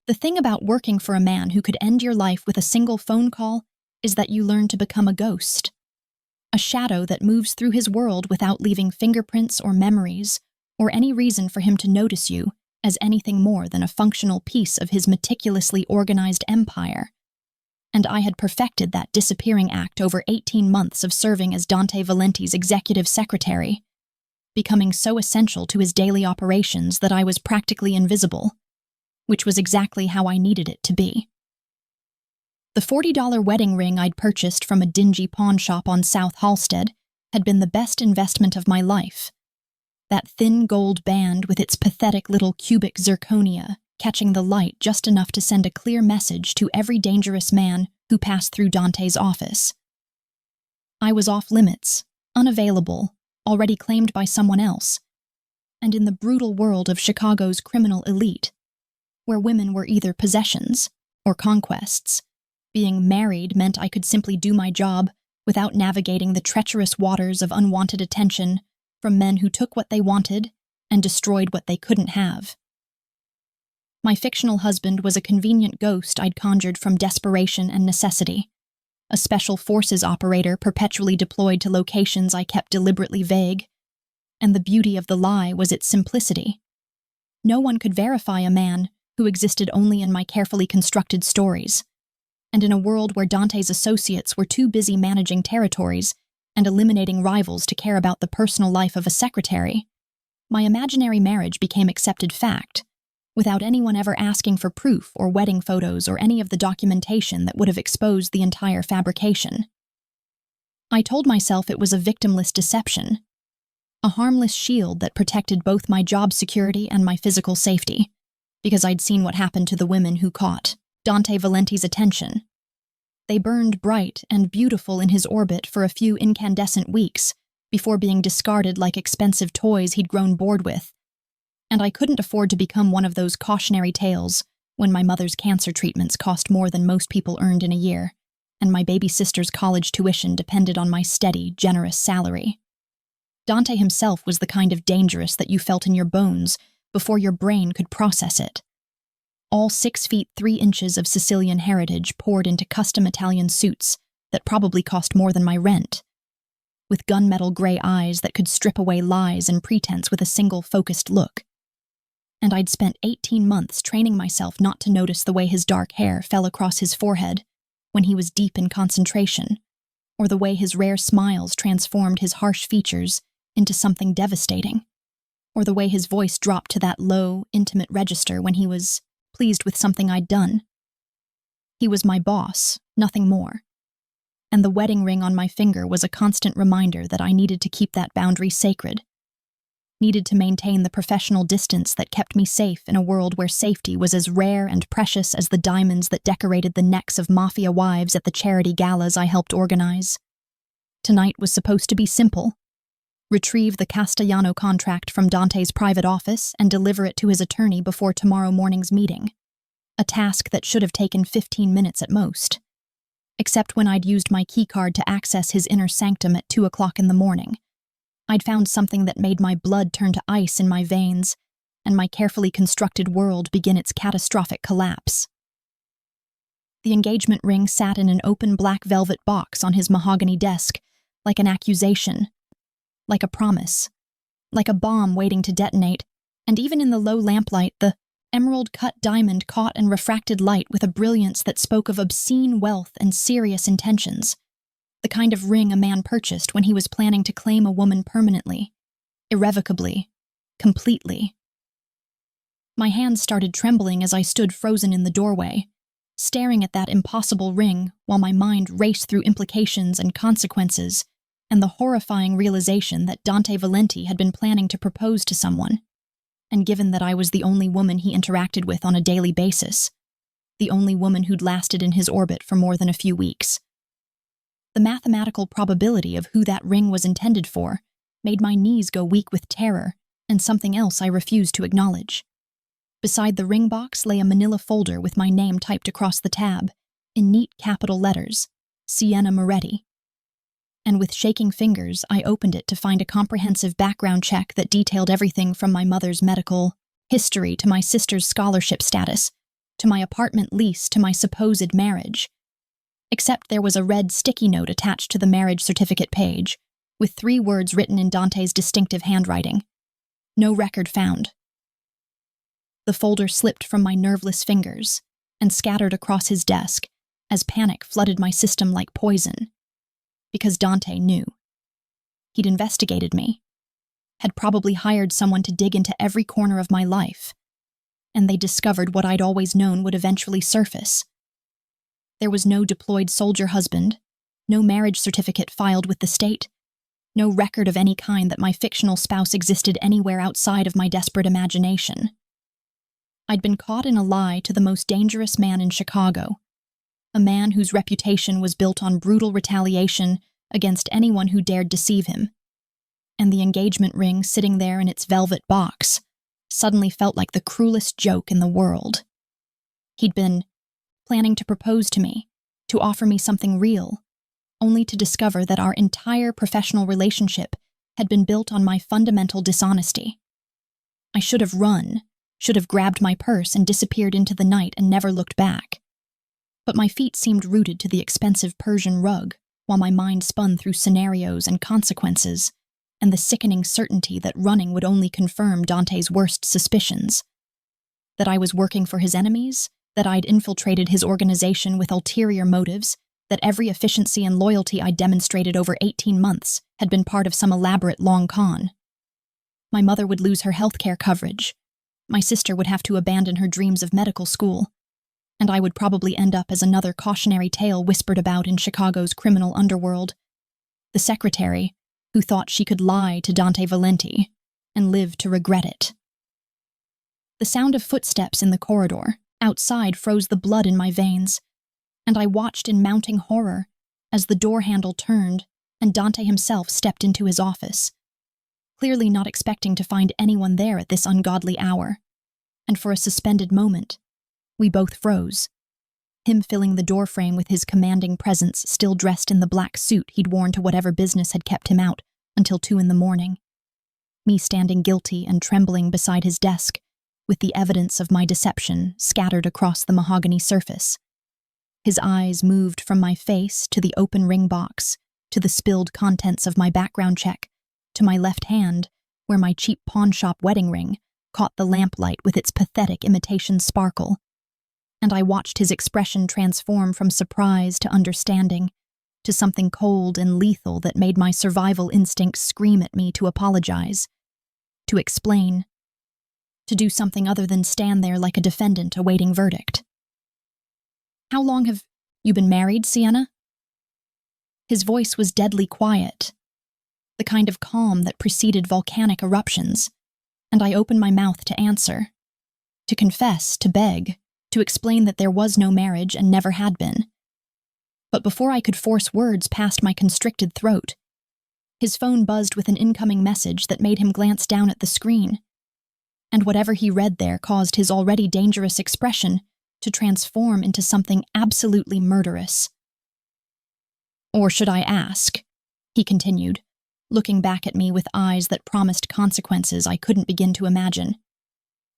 The thing about working for a man who could end your life with a single phone call is that you learn to become a ghost. A shadow that moves through his world without leaving fingerprints or memories, or any reason for him to notice you as anything more than a functional piece of his meticulously organized empire. And I had perfected that disappearing act over 18 months of serving as Dante Valenti's executive secretary, becoming so essential to his daily operations that I was practically invisible, which was exactly how I needed it to be. The $40 wedding ring I'd purchased from a dingy pawn shop on South Halsted had been the best investment of my life. That thin gold band with its pathetic little cubic zirconia catching the light just enough to send a clear message to every dangerous man who passed through Dante's office. I was off limits, unavailable, already claimed by someone else, and in the brutal world of Chicago's criminal elite, where women were either possessions or conquests, being married meant I could simply do my job without navigating the treacherous waters of unwanted attention from men who took what they wanted and destroyed what they couldn't have. My fictional husband was a convenient ghost I'd conjured from desperation and necessity, a special forces operator perpetually deployed to locations I kept deliberately vague, and the beauty of the lie was its simplicity. No one could verify a man who existed only in my carefully constructed stories, and in a world where Dante's associates were too busy managing territories and eliminating rivals to care about the personal life of a secretary, my imaginary marriage became accepted fact, without anyone ever asking for proof or wedding photos or any of the documentation that would have exposed the entire fabrication. I told myself it was a victimless deception, a harmless shield that protected both my job security and my physical safety, because I'd seen what happened to the women who caught Dante Valenti's attention. They burned bright and beautiful in his orbit for a few incandescent weeks before being discarded like expensive toys he'd grown bored with, and I couldn't afford to become one of those cautionary tales when my mother's cancer treatments cost more than most people earned in a year, and my baby sister's college tuition depended on my steady, generous salary. Dante himself was the kind of dangerous that you felt in your bones before your brain could process it. All 6 feet 3 inches of Sicilian heritage poured into custom Italian suits that probably cost more than my rent, with gunmetal gray eyes that could strip away lies and pretense with a single focused look. And I'd spent 18 months training myself not to notice the way his dark hair fell across his forehead when he was deep in concentration, or the way his rare smiles transformed his harsh features into something devastating, or the way his voice dropped to that low, intimate register when he was pleased with something I'd done. He was my boss, nothing more. And the wedding ring on my finger was a constant reminder that I needed to keep that boundary sacred, needed to maintain the professional distance that kept me safe in a world where safety was as rare and precious as the diamonds that decorated the necks of Mafia wives at the charity galas I helped organize. Tonight was supposed to be simple. Retrieve the Castellano contract from Dante's private office and deliver it to his attorney before tomorrow morning's meeting, a task that should have taken 15 minutes at most, except when I'd used my keycard to access his inner sanctum at 2 o'clock in the morning. I'd found something that made my blood turn to ice in my veins and my carefully constructed world begin its catastrophic collapse. The engagement ring sat in an open black velvet box on his mahogany desk, like an accusation, like a promise, like a bomb waiting to detonate, and even in the low lamplight, the emerald-cut diamond caught and refracted light with a brilliance that spoke of obscene wealth and serious intentions. The kind of ring a man purchased when he was planning to claim a woman permanently, irrevocably, completely. My hands started trembling as I stood frozen in the doorway, staring at that impossible ring while my mind raced through implications and consequences and the horrifying realization that Dante Valenti had been planning to propose to someone, and given that I was the only woman he interacted with on a daily basis, the only woman who'd lasted in his orbit for more than a few weeks, the mathematical probability of who that ring was intended for made my knees go weak with terror and something else I refused to acknowledge. Beside the ring box lay a manila folder with my name typed across the tab, in neat capital letters, Sienna Moretti. And with shaking fingers, I opened it to find a comprehensive background check that detailed everything from my mother's medical history to my sister's scholarship status, to my apartment lease to my supposed marriage. Except there was a red sticky note attached to the marriage certificate page, with 3 words written in Dante's distinctive handwriting. No record found. The folder slipped from my nerveless fingers and scattered across his desk as panic flooded my system like poison. Because Dante knew. He'd investigated me, had probably hired someone to dig into every corner of my life, and they discovered what I'd always known would eventually surface. There was no deployed soldier husband, no marriage certificate filed with the state, no record of any kind that my fictional spouse existed anywhere outside of my desperate imagination. I'd been caught in a lie to the most dangerous man in Chicago, a man whose reputation was built on brutal retaliation against anyone who dared deceive him. And the engagement ring sitting there in its velvet box suddenly felt like the cruelest joke in the world. He'd been planning to propose to me, to offer me something real, only to discover that our entire professional relationship had been built on my fundamental dishonesty. I should have run, should have grabbed my purse and disappeared into the night and never looked back. But my feet seemed rooted to the expensive Persian rug, while my mind spun through scenarios and consequences, and the sickening certainty that running would only confirm Dante's worst suspicions. That I was working for his enemies, that I'd infiltrated his organization with ulterior motives, that every efficiency and loyalty I'd demonstrated over 18 months had been part of some elaborate long con. My mother would lose her healthcare coverage. My sister would have to abandon her dreams of medical school, and I would probably end up as another cautionary tale whispered about in Chicago's criminal underworld. The secretary, who thought she could lie to Dante Valenti and live to regret it. The sound of footsteps in the corridor outside froze the blood in my veins, and I watched in mounting horror as the door handle turned and Dante himself stepped into his office, clearly not expecting to find anyone there at this ungodly hour. And for a suspended moment, we both froze, him filling the doorframe with his commanding presence, still dressed in the black suit he'd worn to whatever business had kept him out until 2 a.m, me standing guilty and trembling beside his desk, with the evidence of my deception scattered across the mahogany surface. His eyes moved from my face to the open ring box, to the spilled contents of my background check, to my left hand, where my cheap pawnshop wedding ring caught the lamplight with its pathetic imitation sparkle. And I watched his expression transform from surprise to understanding, to something cold and lethal that made my survival instincts scream at me to apologize, to explain, to do something other than stand there like a defendant awaiting verdict. "How long have you been married, Sienna?" His voice was deadly quiet, the kind of calm that preceded volcanic eruptions, and I opened my mouth to answer, to confess, to beg, to explain that there was no marriage and never had been. But before I could force words past my constricted throat, his phone buzzed with an incoming message that made him glance down at the screen, and whatever he read there caused his already dangerous expression to transform into something absolutely murderous. "Or should I ask," he continued, looking back at me with eyes that promised consequences I couldn't begin to imagine,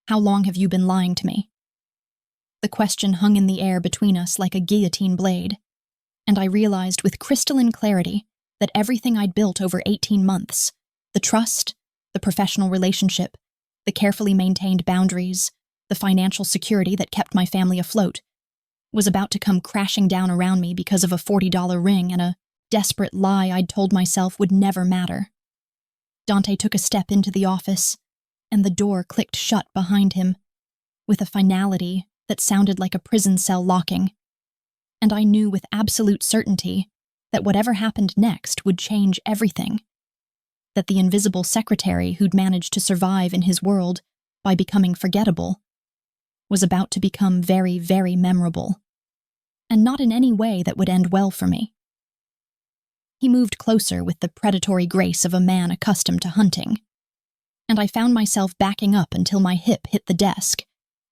"how long have you been lying to me?" The question hung in the air between us like a guillotine blade, and I realized with crystalline clarity that everything I'd built over 18 months, the trust, the professional relationship, the carefully maintained boundaries, the financial security that kept my family afloat, was about to come crashing down around me because of a $40 ring and a desperate lie I'd told myself would never matter. Dante took a step into the office, and the door clicked shut behind him, with a finality that sounded like a prison cell locking, and I knew with absolute certainty that whatever happened next would change everything, that the invisible secretary who'd managed to survive in his world by becoming forgettable was about to become very, very memorable, and not in any way that would end well for me. He moved closer with the predatory grace of a man accustomed to hunting, and I found myself backing up until my hip hit the desk,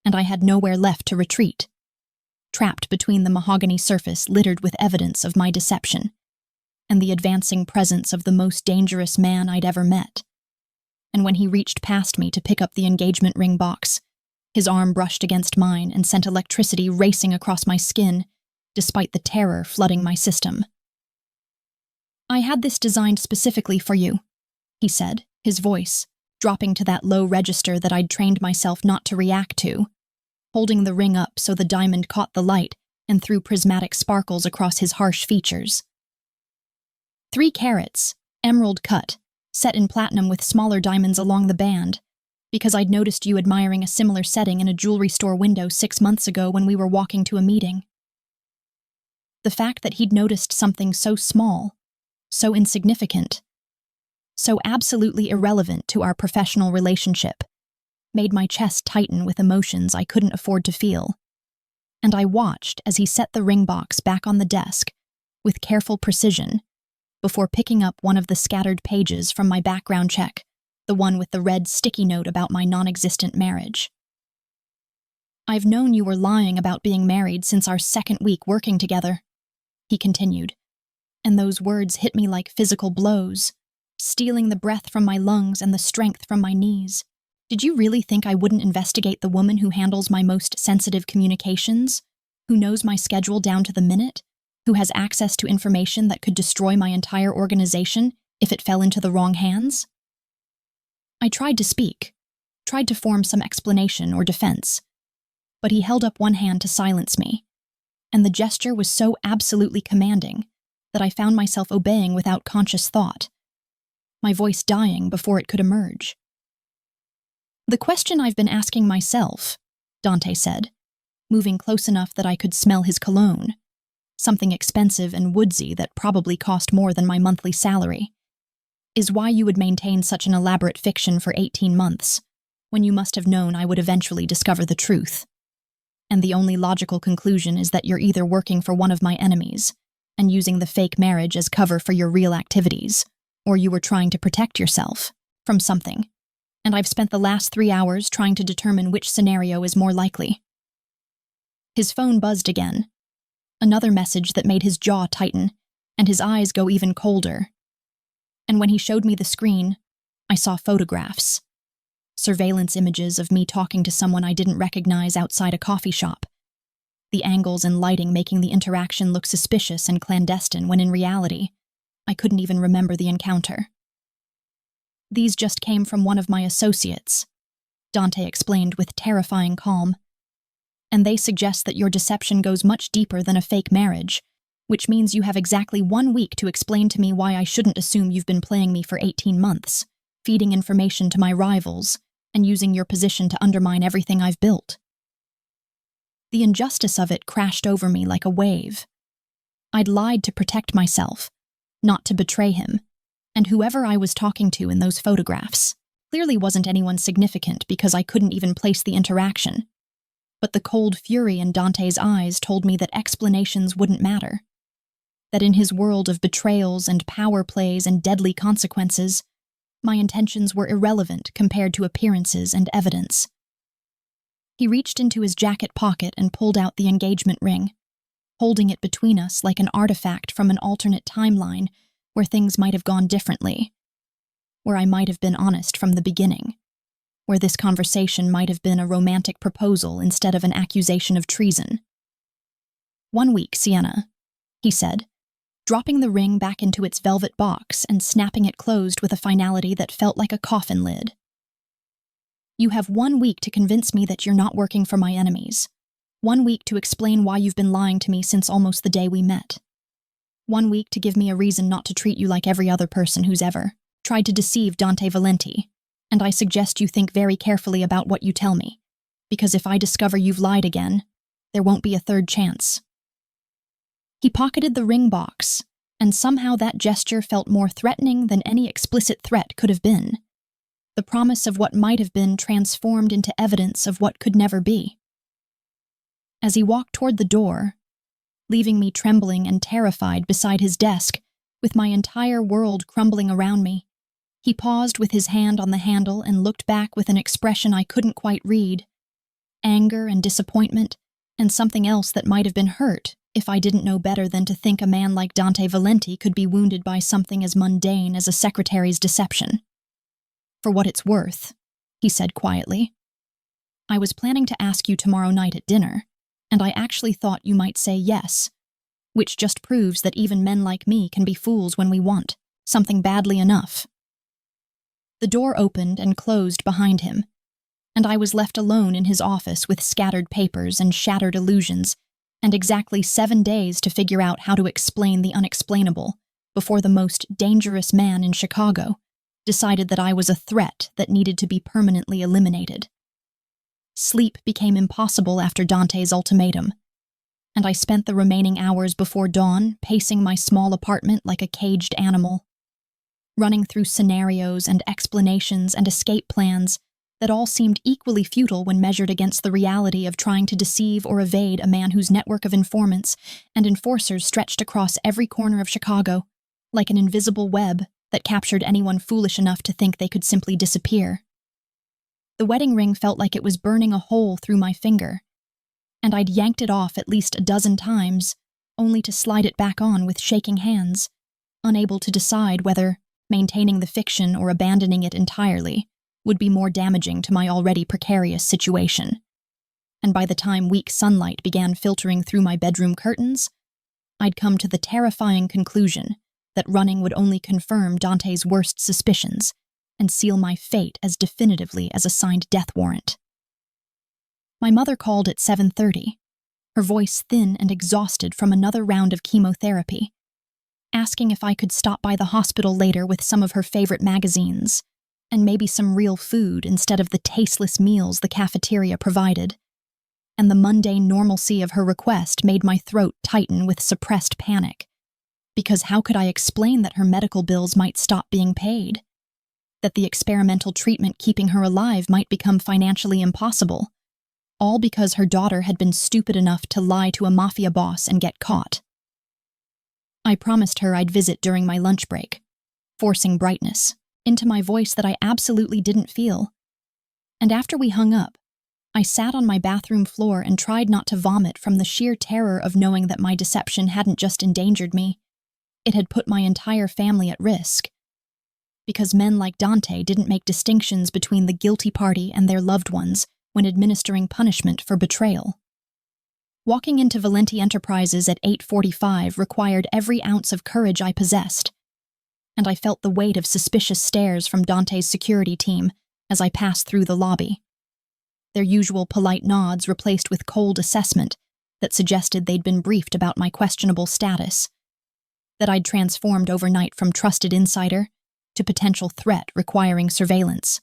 and I had nowhere left to retreat, trapped between the mahogany surface littered with evidence of my deception and the advancing presence of the most dangerous man I'd ever met. And when he reached past me to pick up the engagement ring box, His arm brushed against mine and sent electricity racing across my skin, despite the terror flooding my system. "I had this designed specifically for you," he said, his voice dropping to that low register that I'd trained myself not to react to, holding the ring up so the diamond caught the light and threw prismatic sparkles across his harsh features. 3 carats, emerald cut, set in platinum with smaller diamonds along the band, because I'd noticed you admiring a similar setting in a jewelry store window 6 months ago when we were walking to a meeting. The fact that he'd noticed something so small, so insignificant, so absolutely irrelevant to our professional relationship, made my chest tighten with emotions I couldn't afford to feel, and I watched as he set the ring box back on the desk with careful precision before picking up one of the scattered pages from my background check, the one with the red sticky note about my non-existent marriage. "I've known you were lying about being married since our 2nd week working together," he continued, and those words hit me like physical blows, stealing the breath from my lungs and the strength from my knees. "Did you really think I wouldn't investigate the woman who handles my most sensitive communications, who knows my schedule down to the minute, who has access to information that could destroy my entire organization if it fell into the wrong hands?" I tried to speak, tried to form some explanation or defense, but he held up one hand to silence me, and the gesture was so absolutely commanding that I found myself obeying without conscious thought, my voice dying before it could emerge. "The question I've been asking myself," Dante said, moving close enough that I could smell his cologne, something expensive and woodsy that probably cost more than my monthly salary, "is why you would maintain such an elaborate fiction for 18 months, when you must have known I would eventually discover the truth. And the only logical conclusion is that you're either working for one of my enemies and using the fake marriage as cover for your real activities, or you were trying to protect yourself from something. And I've spent the last 3 hours trying to determine which scenario is more likely." His phone buzzed again, another message that made his jaw tighten and his eyes go even colder. And when he showed me the screen, I saw photographs. Surveillance images of me talking to someone I didn't recognize outside a coffee shop. The angles and lighting making the interaction look suspicious and clandestine when in reality, I couldn't even remember the encounter. "These just came from one of my associates," Dante explained with terrifying calm. "And they suggest that your deception goes much deeper than a fake marriage, which means you have exactly 1 week to explain to me why I shouldn't assume you've been playing me for 18 months, feeding information to my rivals, and using your position to undermine everything I've built." The injustice of it crashed over me like a wave. I'd lied to protect myself, not to betray him, and whoever I was talking to in those photographs clearly wasn't anyone significant because I couldn't even place the interaction. But the cold fury in Dante's eyes told me that explanations wouldn't matter. That in his world of betrayals and power plays and deadly consequences, my intentions were irrelevant compared to appearances and evidence. He reached into his jacket pocket and pulled out the engagement ring, holding it between us like an artifact from an alternate timeline where things might have gone differently, where I might have been honest from the beginning, where this conversation might have been a romantic proposal instead of an accusation of treason. "1 week, Sienna," he said, dropping the ring back into its velvet box and snapping it closed with a finality that felt like a coffin lid. "You have 1 week to convince me that you're not working for my enemies. 1 week to explain why you've been lying to me since almost the day we met. 1 week to give me a reason not to treat you like every other person who's ever tried to deceive Dante Valenti, and I suggest you think very carefully about what you tell me, because if I discover you've lied again, there won't be a third chance." He pocketed the ring box, and somehow that gesture felt more threatening than any explicit threat could have been. The promise of what might have been transformed into evidence of what could never be. As he walked toward the door, leaving me trembling and terrified beside his desk, with my entire world crumbling around me, he paused with his hand on the handle and looked back with an expression I couldn't quite read. Anger and disappointment, and something else that might have been hurt if I didn't know better than to think a man like Dante Valenti could be wounded by something as mundane as a secretary's deception. "For what it's worth," he said quietly, I was planning to ask you tomorrow night at dinner, and I actually thought you might say yes, which just proves that even men like me can be fools when we want something badly enough." The door opened and closed behind him, and I was left alone in his office with scattered papers and shattered illusions, and exactly 7 days to figure out how to explain the unexplainable before the most dangerous man in Chicago decided that I was a threat that needed to be permanently eliminated. Sleep became impossible after Dante's ultimatum, and I spent the remaining hours before dawn pacing my small apartment like a caged animal, running through scenarios and explanations and escape plans that all seemed equally futile when measured against the reality of trying to deceive or evade a man whose network of informants and enforcers stretched across every corner of Chicago, like an invisible web that captured anyone foolish enough to think they could simply disappear. The wedding ring felt like it was burning a hole through my finger, and I'd yanked it off at least a dozen times, only to slide it back on with shaking hands, unable to decide whether maintaining the fiction or abandoning it entirely would be more damaging to my already precarious situation. And by the time weak sunlight began filtering through my bedroom curtains, I'd come to the terrifying conclusion that running would only confirm Dante's worst suspicions and seal my fate as definitively as a signed death warrant. My mother called at 7:30, her voice thin and exhausted from another round of chemotherapy, asking if I could stop by the hospital later with some of her favorite magazines and maybe some real food instead of the tasteless meals the cafeteria provided. And the mundane normalcy of her request made my throat tighten with suppressed panic, because how could I explain that her medical bills might stop being paid? That the experimental treatment keeping her alive might become financially impossible, all because her daughter had been stupid enough to lie to a Mafia boss and get caught. I promised her I'd visit during my lunch break, forcing brightness into my voice that I absolutely didn't feel. And after we hung up, I sat on my bathroom floor and tried not to vomit from the sheer terror of knowing that my deception hadn't just endangered me, it had put my entire family at risk. Because men like Dante didn't make distinctions between the guilty party and their loved ones when administering punishment for betrayal. Walking into Valenti Enterprises at 8:45 required every ounce of courage I possessed, and I felt the weight of suspicious stares from Dante's security team as I passed through the lobby. Their usual polite nods replaced with cold assessment that suggested they'd been briefed about my questionable status, that I'd transformed overnight from trusted insider to potential threat requiring surveillance.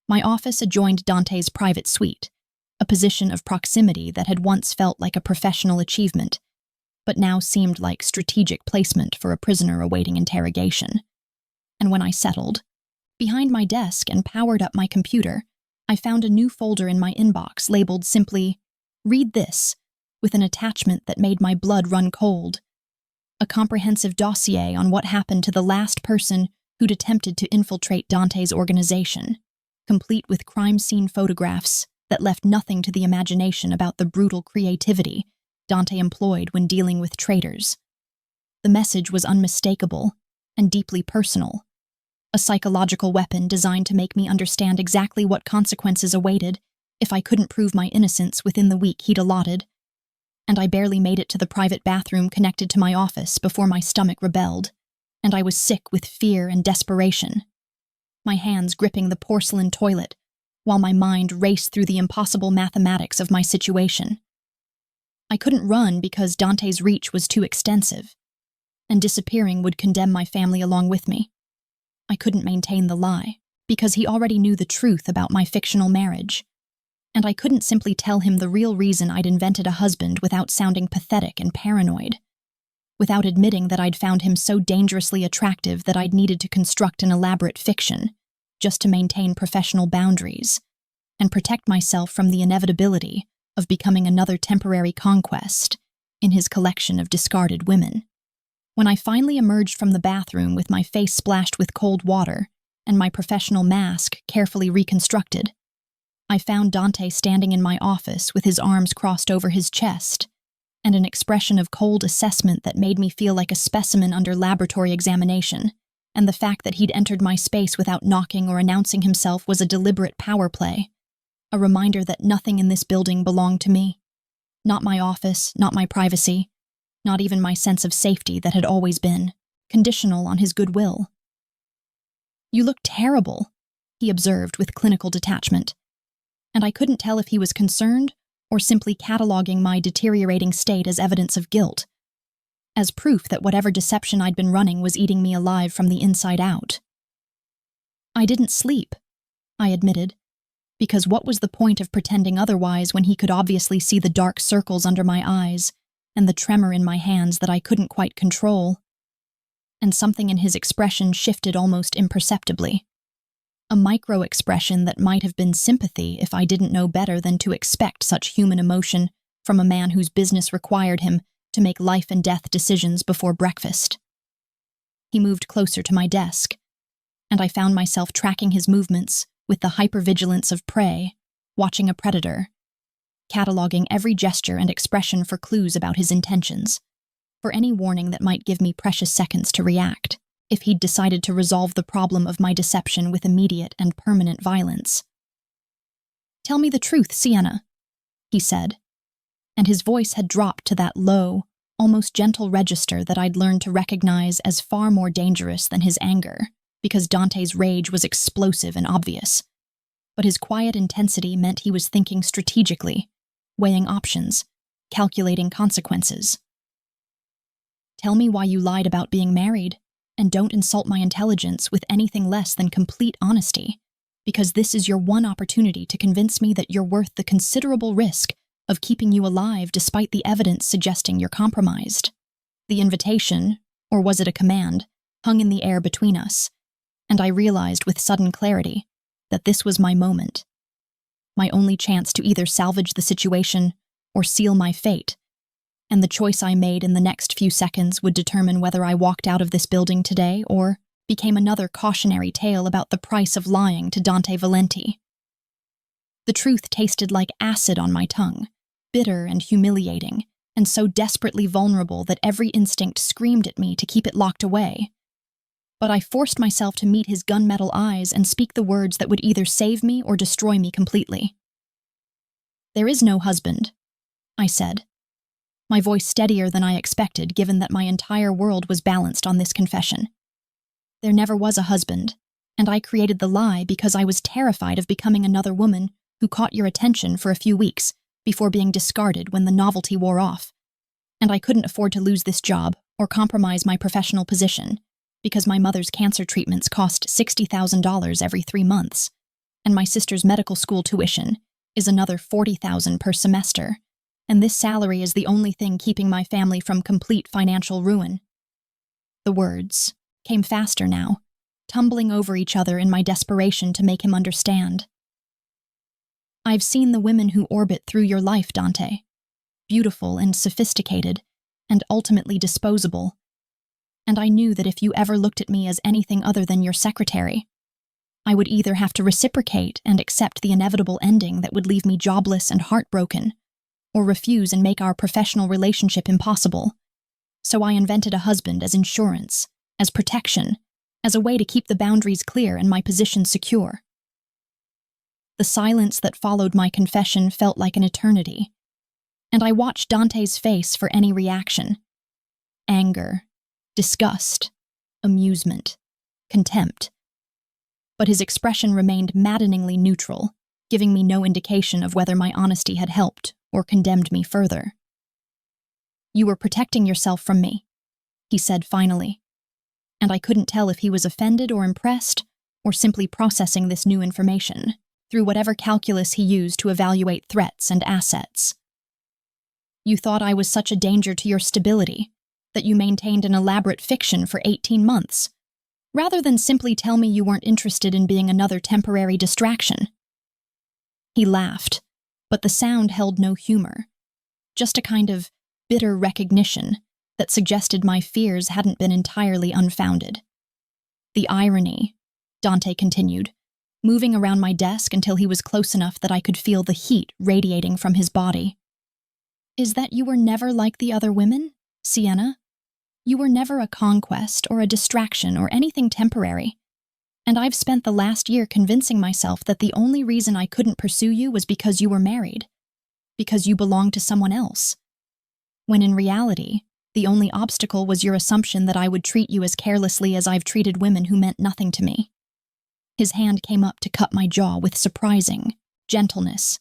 My office adjoined Dante's private suite, a position of proximity that had once felt like a professional achievement, but now seemed like strategic placement for a prisoner awaiting interrogation. And when I settled, behind my desk and powered up my computer, I found a new folder in my inbox labeled simply, "Read this," with an attachment that made my blood run cold. A comprehensive dossier on what happened to the last person who'd attempted to infiltrate Dante's organization, complete with crime scene photographs that left nothing to the imagination about the brutal creativity Dante employed when dealing with traitors. The message was unmistakable and deeply personal, a psychological weapon designed to make me understand exactly what consequences awaited if I couldn't prove my innocence within the week he'd allotted. And I barely made it to the private bathroom connected to my office before my stomach rebelled, and I was sick with fear and desperation, my hands gripping the porcelain toilet while my mind raced through the impossible mathematics of my situation. I couldn't run because Dante's reach was too extensive, and disappearing would condemn my family along with me. I couldn't maintain the lie because he already knew the truth about my fictional marriage, and I couldn't simply tell him the real reason I'd invented a husband without sounding pathetic and paranoid, without admitting that I'd found him so dangerously attractive that I'd needed to construct an elaborate fiction just to maintain professional boundaries and protect myself from the inevitability of becoming another temporary conquest in his collection of discarded women. When I finally emerged from the bathroom with my face splashed with cold water and my professional mask carefully reconstructed, I found Dante standing in my office with his arms crossed over his chest and an expression of cold assessment that made me feel like a specimen under laboratory examination, and the fact that he'd entered my space without knocking or announcing himself was a deliberate power play, a reminder that nothing in this building belonged to me. Not my office, not my privacy, not even my sense of safety that had always been conditional on his goodwill. "You look terrible," he observed with clinical detachment, and I couldn't tell if he was concerned or simply cataloging my deteriorating state as evidence of guilt, as proof that whatever deception I'd been running was eating me alive from the inside out. "I didn't sleep," I admitted, because what was the point of pretending otherwise when he could obviously see the dark circles under my eyes and the tremor in my hands that I couldn't quite control? And something in his expression shifted almost imperceptibly. A micro-expression that might have been sympathy if I didn't know better than to expect such human emotion from a man whose business required him to make life-and-death decisions before breakfast. He moved closer to my desk, and I found myself tracking his movements with the hypervigilance of prey, watching a predator, cataloging every gesture and expression for clues about his intentions, for any warning that might give me precious seconds to react, if he'd decided to resolve the problem of my deception with immediate and permanent violence. "Tell me the truth, Sienna," he said, and his voice had dropped to that low, almost gentle register that I'd learned to recognize as far more dangerous than his anger, because Dante's rage was explosive and obvious. But his quiet intensity meant he was thinking strategically, weighing options, calculating consequences. "Tell me why you lied about being married, and don't insult my intelligence with anything less than complete honesty, because this is your one opportunity to convince me that you're worth the considerable risk of keeping you alive despite the evidence suggesting you're compromised." The invitation, or was it a command, hung in the air between us, and I realized with sudden clarity that this was my moment, my only chance to either salvage the situation or seal my fate, and the choice I made in the next few seconds would determine whether I walked out of this building today or became another cautionary tale about the price of lying to Dante Valenti. The truth tasted like acid on my tongue, bitter and humiliating, and so desperately vulnerable that every instinct screamed at me to keep it locked away. But I forced myself to meet his gunmetal eyes and speak the words that would either save me or destroy me completely. "There is no husband," I said, my voice steadier than I expected given that my entire world was balanced on this confession. "There never was a husband, and I created the lie because I was terrified of becoming another woman who caught your attention for a few weeks before being discarded when the novelty wore off. And I couldn't afford to lose this job or compromise my professional position, because my mother's cancer treatments cost $60,000 every 3 months, and my sister's medical school tuition is another $40,000 per semester, and this salary is the only thing keeping my family from complete financial ruin." The words came faster now, tumbling over each other in my desperation to make him understand. "I've seen the women who orbit through your life, Dante. Beautiful and sophisticated, and ultimately disposable. And I knew that if you ever looked at me as anything other than your secretary, I would either have to reciprocate and accept the inevitable ending that would leave me jobless and heartbroken, or refuse and make our professional relationship impossible. So I invented a husband as insurance, as protection, as a way to keep the boundaries clear and my position secure." The silence that followed my confession felt like an eternity, and I watched Dante's face for any reaction. Anger, disgust, amusement, contempt. But his expression remained maddeningly neutral, giving me no indication of whether my honesty had helped or condemned me further. "You were protecting yourself from me," he said finally, and I couldn't tell if he was offended or impressed, or simply processing this new information through whatever calculus he used to evaluate threats and assets. "You thought I was such a danger to your stability that you maintained an elaborate fiction for 18 months, rather than simply tell me you weren't interested in being another temporary distraction." He laughed, but the sound held no humor, just a kind of bitter recognition that suggested my fears hadn't been entirely unfounded. "The irony," Dante continued, moving around my desk until he was close enough that I could feel the heat radiating from his body, "is that you were never like the other women, Sienna. You were never a conquest or a distraction or anything temporary. And I've spent the last year convincing myself that the only reason I couldn't pursue you was because you were married, because you belonged to someone else. When in reality, the only obstacle was your assumption that I would treat you as carelessly as I've treated women who meant nothing to me. His hand came up to cut my jaw with surprising gentleness,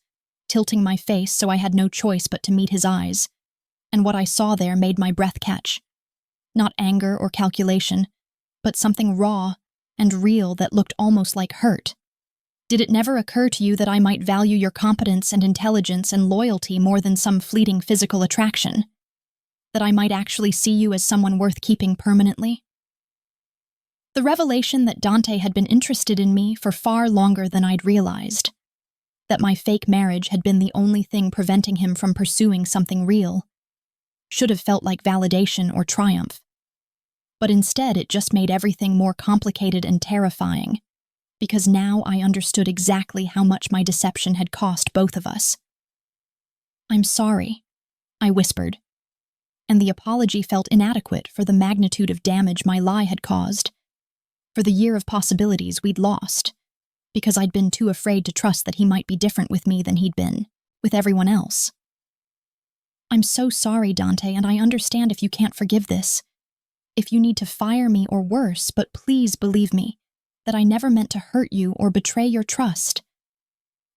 tilting my face so I had no choice but to meet his eyes, and what I saw there made my breath catch. Not anger or calculation, but something raw and real that looked almost like hurt. Did it never occur to you that I might value your competence and intelligence and loyalty more than some fleeting physical attraction? That I might actually see you as someone worth keeping permanently? The revelation that Dante had been interested in me for far longer than I'd realized. That my fake marriage had been the only thing preventing him from pursuing something real. Should have felt like validation or triumph. But instead it just made everything more complicated and terrifying, because now I understood exactly how much my deception had cost both of us. "I'm sorry," I whispered, and the apology felt inadequate for the magnitude of damage my lie had caused, for the year of possibilities we'd lost, because I'd been too afraid to trust that he might be different with me than he'd been with everyone else. "I'm so sorry, Dante, and I understand if you can't forgive this. If you need to fire me or worse, but please believe me, that I never meant to hurt you or betray your trust.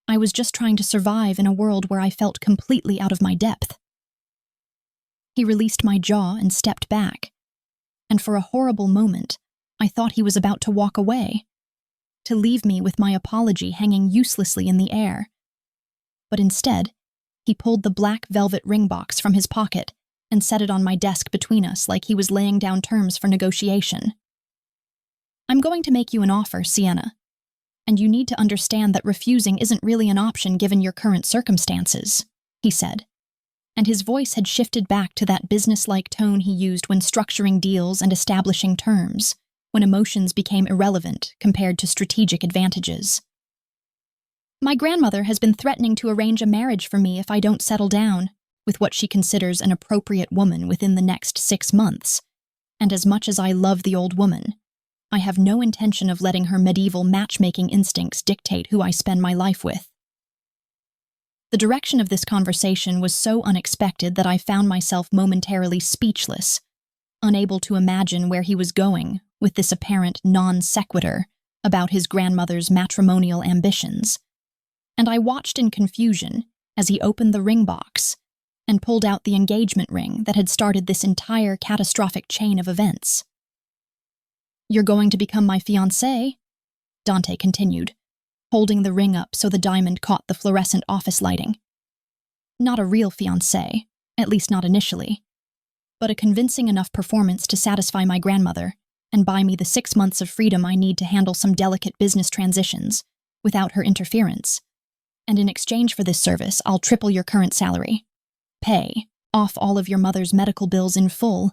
I was just trying to survive in a world where I felt completely out of my depth." He released my jaw and stepped back, and for a horrible moment, I thought he was about to walk away, to leave me with my apology hanging uselessly in the air. But instead, he pulled the black velvet ring box from his pocket and set it on my desk between us like he was laying down terms for negotiation. "I'm going to make you an offer, Sienna, and you need to understand that refusing isn't really an option given your current circumstances," he said, and his voice had shifted back to that business-like tone he used when structuring deals and establishing terms, when emotions became irrelevant compared to strategic advantages. "My grandmother has been threatening to arrange a marriage for me if I don't settle down with what she considers an appropriate woman within the next 6 months, and as much as I love the old woman, I have no intention of letting her medieval matchmaking instincts dictate who I spend my life with." The direction of this conversation was so unexpected that I found myself momentarily speechless, unable to imagine where he was going with this apparent non sequitur about his grandmother's matrimonial ambitions, and I watched in confusion as he opened the ring box and pulled out the engagement ring that had started this entire catastrophic chain of events. "You're going to become my fiancé," Dante continued, holding the ring up so the diamond caught the fluorescent office lighting. "Not a real fiancé, at least not initially, but a convincing enough performance to satisfy my grandmother and buy me the 6 months of freedom I need to handle some delicate business transitions without her interference. And in exchange for this service, I'll triple your current salary, pay off all of your mother's medical bills in full,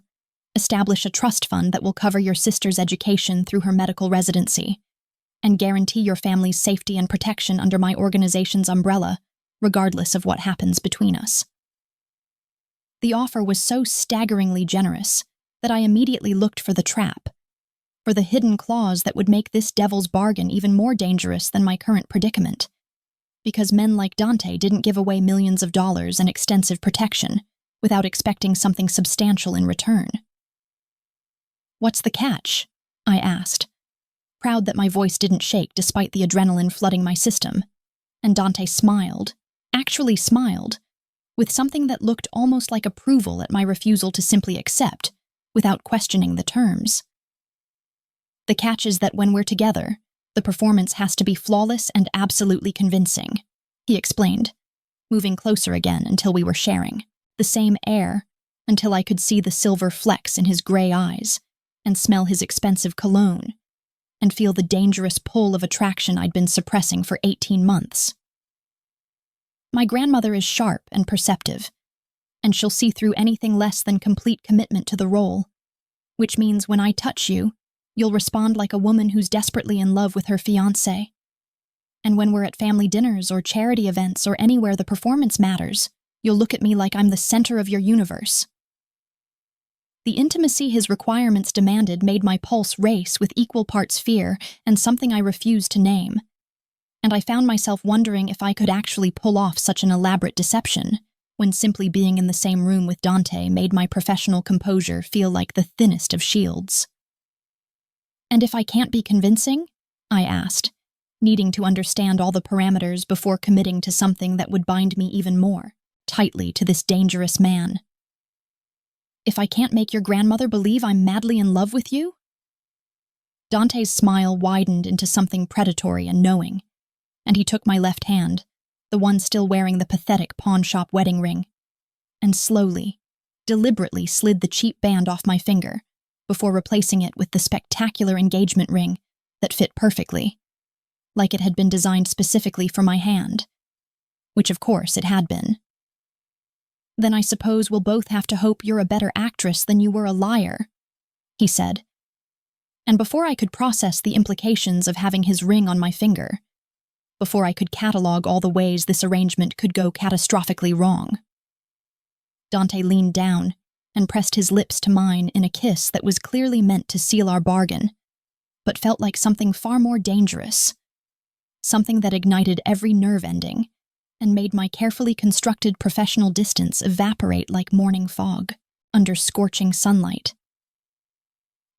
establish a trust fund that will cover your sister's education through her medical residency, and guarantee your family's safety and protection under my organization's umbrella, regardless of what happens between us." The offer was so staggeringly generous that I immediately looked for the trap, for the hidden clause that would make this devil's bargain even more dangerous than my current predicament, because men like Dante didn't give away millions of dollars and extensive protection without expecting something substantial in return. "What's the catch?" I asked, proud that my voice didn't shake despite the adrenaline flooding my system, and Dante smiled, actually smiled, with something that looked almost like approval at my refusal to simply accept, without questioning the terms. "The catch is that when we're together, the performance has to be flawless and absolutely convincing," he explained, moving closer again until we were sharing the same air, until I could see the silver flecks in his gray eyes, and smell his expensive cologne, and feel the dangerous pull of attraction I'd been suppressing for 18 months. "My grandmother is sharp and perceptive, and she'll see through anything less than complete commitment to the role, which means when I touch you, you'll respond like a woman who's desperately in love with her fiancé. And when we're at family dinners or charity events or anywhere the performance matters, you'll look at me like I'm the center of your universe." The intimacy his requirements demanded made my pulse race with equal parts fear and something I refused to name. And I found myself wondering if I could actually pull off such an elaborate deception, when simply being in the same room with Dante made my professional composure feel like the thinnest of shields. "And if I can't be convincing?" I asked, needing to understand all the parameters before committing to something that would bind me even more tightly to this dangerous man. "If I can't make your grandmother believe I'm madly in love with you?" Dante's smile widened into something predatory and knowing, and he took my left hand, the one still wearing the pathetic pawnshop wedding ring, and slowly, deliberately slid the cheap band off my finger before replacing it with the spectacular engagement ring that fit perfectly, like it had been designed specifically for my hand, which of course it had been. "Then I suppose we'll both have to hope you're a better actress than you were a liar," he said. And before I could process the implications of having his ring on my finger, before I could catalog all the ways this arrangement could go catastrophically wrong, Dante leaned down and pressed his lips to mine in a kiss that was clearly meant to seal our bargain, but felt like something far more dangerous, something that ignited every nerve ending and made my carefully constructed professional distance evaporate like morning fog under scorching sunlight.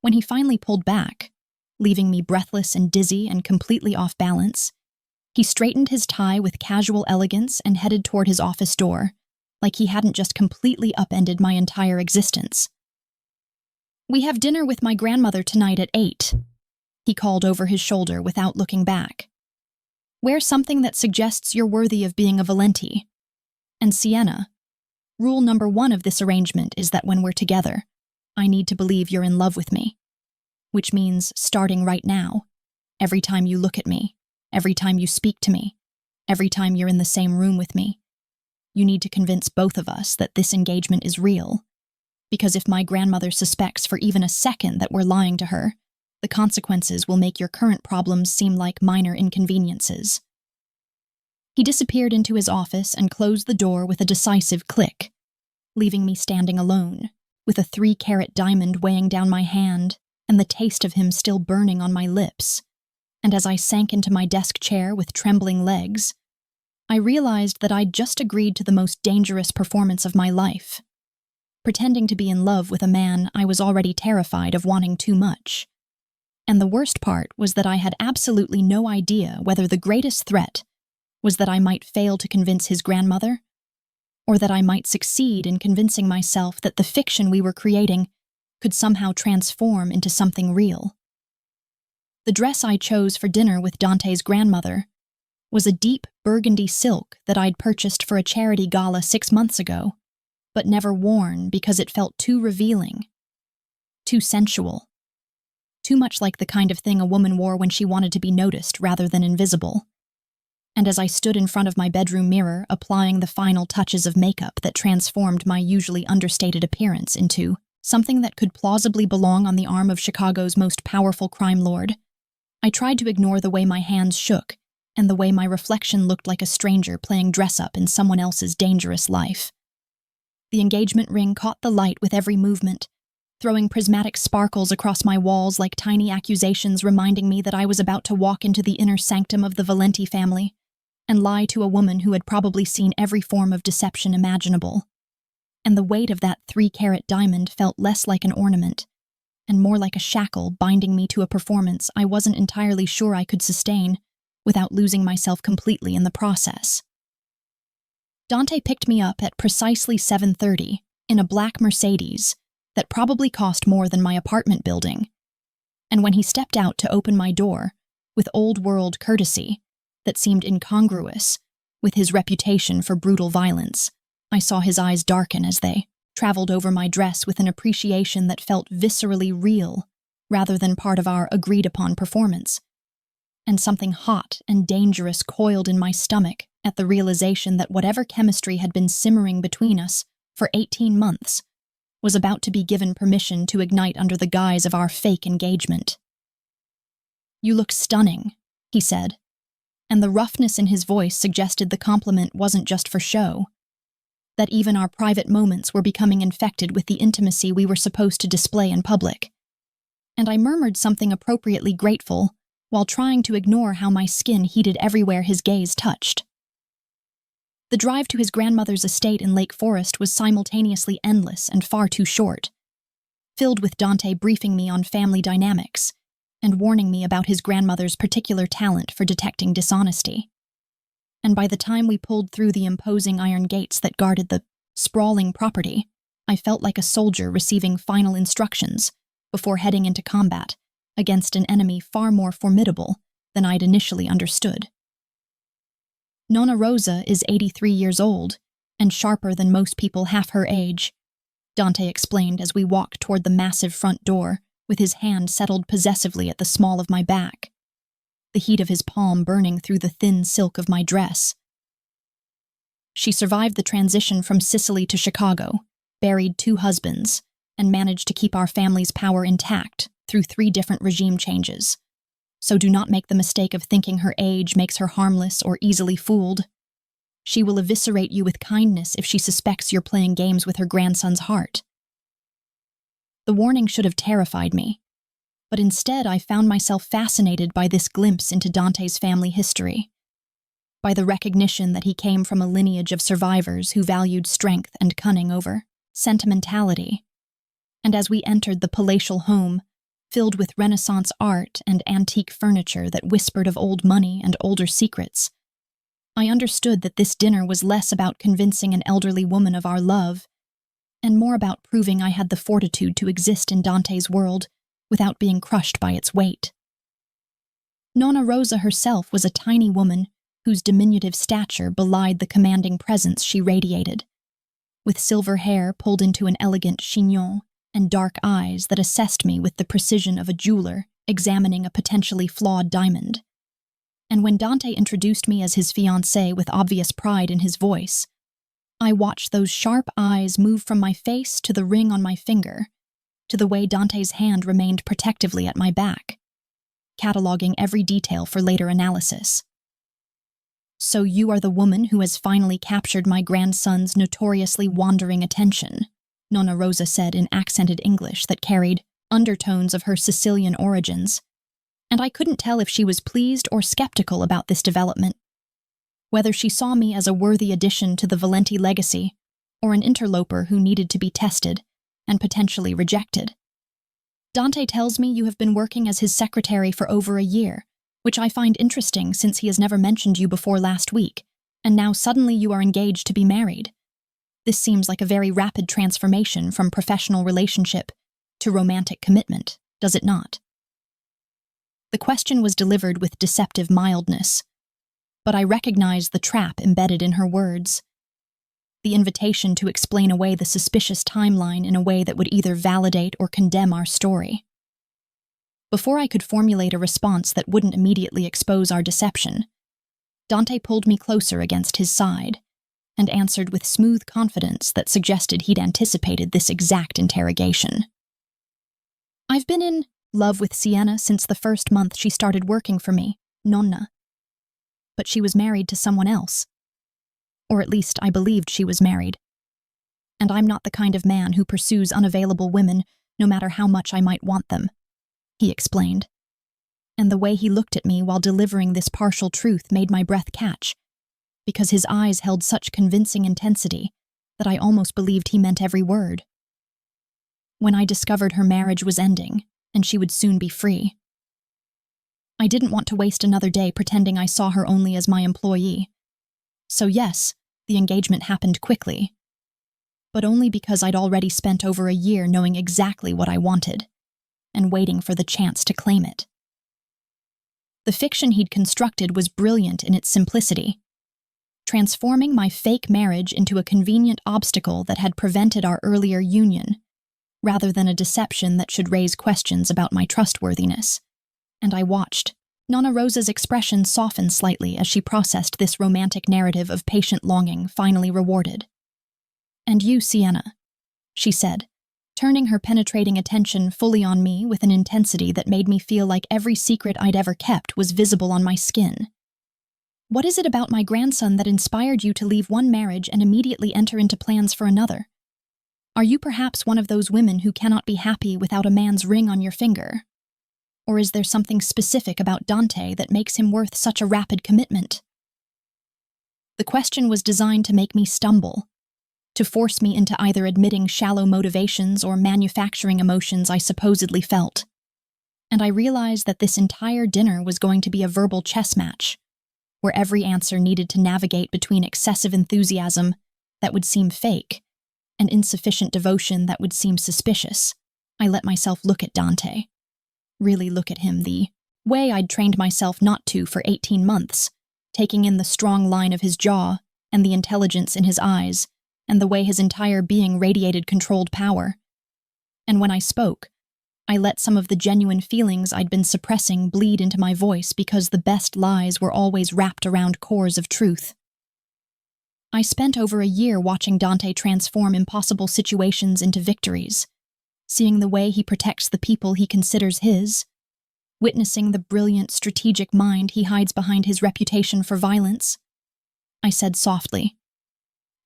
When he finally pulled back, leaving me breathless and dizzy and completely off balance, he straightened his tie with casual elegance and headed toward his office door, like he hadn't just completely upended my entire existence. "We have dinner with my grandmother tonight at 8, he called over his shoulder without looking back. "Wear something that suggests you're worthy of being a Valenti. And Sienna, rule number 1 of this arrangement is that when we're together, I need to believe you're in love with me. Which means, starting right now, every time you look at me, every time you speak to me, every time you're in the same room with me, you need to convince both of us that this engagement is real. Because if my grandmother suspects for even a second that we're lying to her, the consequences will make your current problems seem like minor inconveniences." He disappeared into his office and closed the door with a decisive click, leaving me standing alone, with a 3-carat diamond weighing down my hand and the taste of him still burning on my lips. And as I sank into my desk chair with trembling legs, I realized that I'd just agreed to the most dangerous performance of my life, pretending to be in love with a man I was already terrified of wanting too much. And the worst part was that I had absolutely no idea whether the greatest threat was that I might fail to convince his grandmother, or that I might succeed in convincing myself that the fiction we were creating could somehow transform into something real. The dress I chose for dinner with Dante's grandmother was a deep burgundy silk that I'd purchased for a charity gala 6 months ago, but never worn because it felt too revealing, too sensual. Too much like the kind of thing a woman wore when she wanted to be noticed rather than invisible. And as I stood in front of my bedroom mirror, applying the final touches of makeup that transformed my usually understated appearance into something that could plausibly belong on the arm of Chicago's most powerful crime lord, I tried to ignore the way my hands shook and the way my reflection looked like a stranger playing dress-up in someone else's dangerous life. The engagement ring caught the light with every movement, throwing prismatic sparkles across my walls like tiny accusations reminding me that I was about to walk into the inner sanctum of the Valenti family and lie to a woman who had probably seen every form of deception imaginable. And the weight of that 3-carat diamond felt less like an ornament and more like a shackle binding me to a performance I wasn't entirely sure I could sustain without losing myself completely in the process. Dante picked me up at precisely 7:30 in a black Mercedes that probably cost more than my apartment building, and when he stepped out to open my door with old-world courtesy that seemed incongruous with his reputation for brutal violence, I saw his eyes darken as they traveled over my dress with an appreciation that felt viscerally real rather than part of our agreed-upon performance, and something hot and dangerous coiled in my stomach at the realization that whatever chemistry had been simmering between us for 18 months was about to be given permission to ignite under the guise of our fake engagement. "You look stunning," he said, and the roughness in his voice suggested the compliment wasn't just for show, that even our private moments were becoming infected with the intimacy we were supposed to display in public. And I murmured something appropriately grateful while trying to ignore how my skin heated everywhere his gaze touched. The drive to his grandmother's estate in Lake Forest was simultaneously endless and far too short, filled with Dante briefing me on family dynamics and warning me about his grandmother's particular talent for detecting dishonesty. And by the time we pulled through the imposing iron gates that guarded the sprawling property, I felt like a soldier receiving final instructions before heading into combat against an enemy far more formidable than I'd initially understood. Nonna Rosa is 83 years old and sharper than most people half her age, Dante explained as we walked toward the massive front door with his hand settled possessively at the small of my back, the heat of his palm burning through the thin silk of my dress. She survived the transition from Sicily to Chicago, buried 2 husbands, and managed to keep our family's power intact through 3 different regime changes. So do not make the mistake of thinking her age makes her harmless or easily fooled. She will eviscerate you with kindness if she suspects you're playing games with her grandson's heart. The warning should have terrified me, but instead I found myself fascinated by this glimpse into Dante's family history, by the recognition that he came from a lineage of survivors who valued strength and cunning over sentimentality. And as we entered the palatial home, filled with Renaissance art and antique furniture that whispered of old money and older secrets, I understood that this dinner was less about convincing an elderly woman of our love and more about proving I had the fortitude to exist in Dante's world without being crushed by its weight. Nonna Rosa herself was a tiny woman whose diminutive stature belied the commanding presence she radiated, with silver hair pulled into an elegant chignon and dark eyes that assessed me with the precision of a jeweler examining a potentially flawed diamond. And when Dante introduced me as his fiancée with obvious pride in his voice, I watched those sharp eyes move from my face to the ring on my finger, to the way Dante's hand remained protectively at my back, cataloging every detail for later analysis. "So you are the woman who has finally captured my grandson's notoriously wandering attention," Nonna Rosa said in accented English that carried undertones of her Sicilian origins, and I couldn't tell if she was pleased or skeptical about this development, whether she saw me as a worthy addition to the Valenti legacy or an interloper who needed to be tested and potentially rejected. "Dante tells me you have been working as his secretary for over a year, which I find interesting since he has never mentioned you before last week, and now suddenly you are engaged to be married. This seems like a very rapid transformation from professional relationship to romantic commitment, does it not?" The question was delivered with deceptive mildness, but I recognized the trap embedded in her words, the invitation to explain away the suspicious timeline in a way that would either validate or condemn our story. Before I could formulate a response that wouldn't immediately expose our deception, Dante pulled me closer against his side and answered with smooth confidence that suggested he'd anticipated this exact interrogation. "I've been in love with Sienna since the first month she started working for me, Nonna. But she was married to someone else. Or at least I believed she was married. And I'm not the kind of man who pursues unavailable women no matter how much I might want them," he explained. And the way he looked at me while delivering this partial truth made my breath catch, because his eyes held such convincing intensity that I almost believed he meant every word. When I discovered her marriage was ending, and she would soon be free, I didn't want to waste another day pretending I saw her only as my employee. So yes, the engagement happened quickly, but only because I'd already spent over a year knowing exactly what I wanted and waiting for the chance to claim it. The fiction he'd constructed was brilliant in its simplicity, transforming my fake marriage into a convenient obstacle that had prevented our earlier union, rather than a deception that should raise questions about my trustworthiness. And I watched. Nonna Rosa's expression softened slightly as she processed this romantic narrative of patient longing finally rewarded. "And you, Sienna," she said, turning her penetrating attention fully on me with an intensity that made me feel like every secret I'd ever kept was visible on my skin. What is it about my grandson that inspired you to leave one marriage and immediately enter into plans for another? Are you perhaps one of those women who cannot be happy without a man's ring on your finger? Or is there something specific about Dante that makes him worth such a rapid commitment? The question was designed to make me stumble, to force me into either admitting shallow motivations or manufacturing emotions I supposedly felt. And I realized that this entire dinner was going to be a verbal chess match, where every answer needed to navigate between excessive enthusiasm that would seem fake and insufficient devotion that would seem suspicious. I let myself look at Dante, really look at him the way I'd trained myself not to for 18 months, taking in the strong line of his jaw and the intelligence in his eyes and the way his entire being radiated controlled power. And when I spoke, I let some of the genuine feelings I'd been suppressing bleed into my voice because the best lies were always wrapped around cores of truth. I spent over a year watching Dante transform impossible situations into victories, seeing the way he protects the people he considers his, witnessing the brilliant strategic mind he hides behind his reputation for violence. I said softly,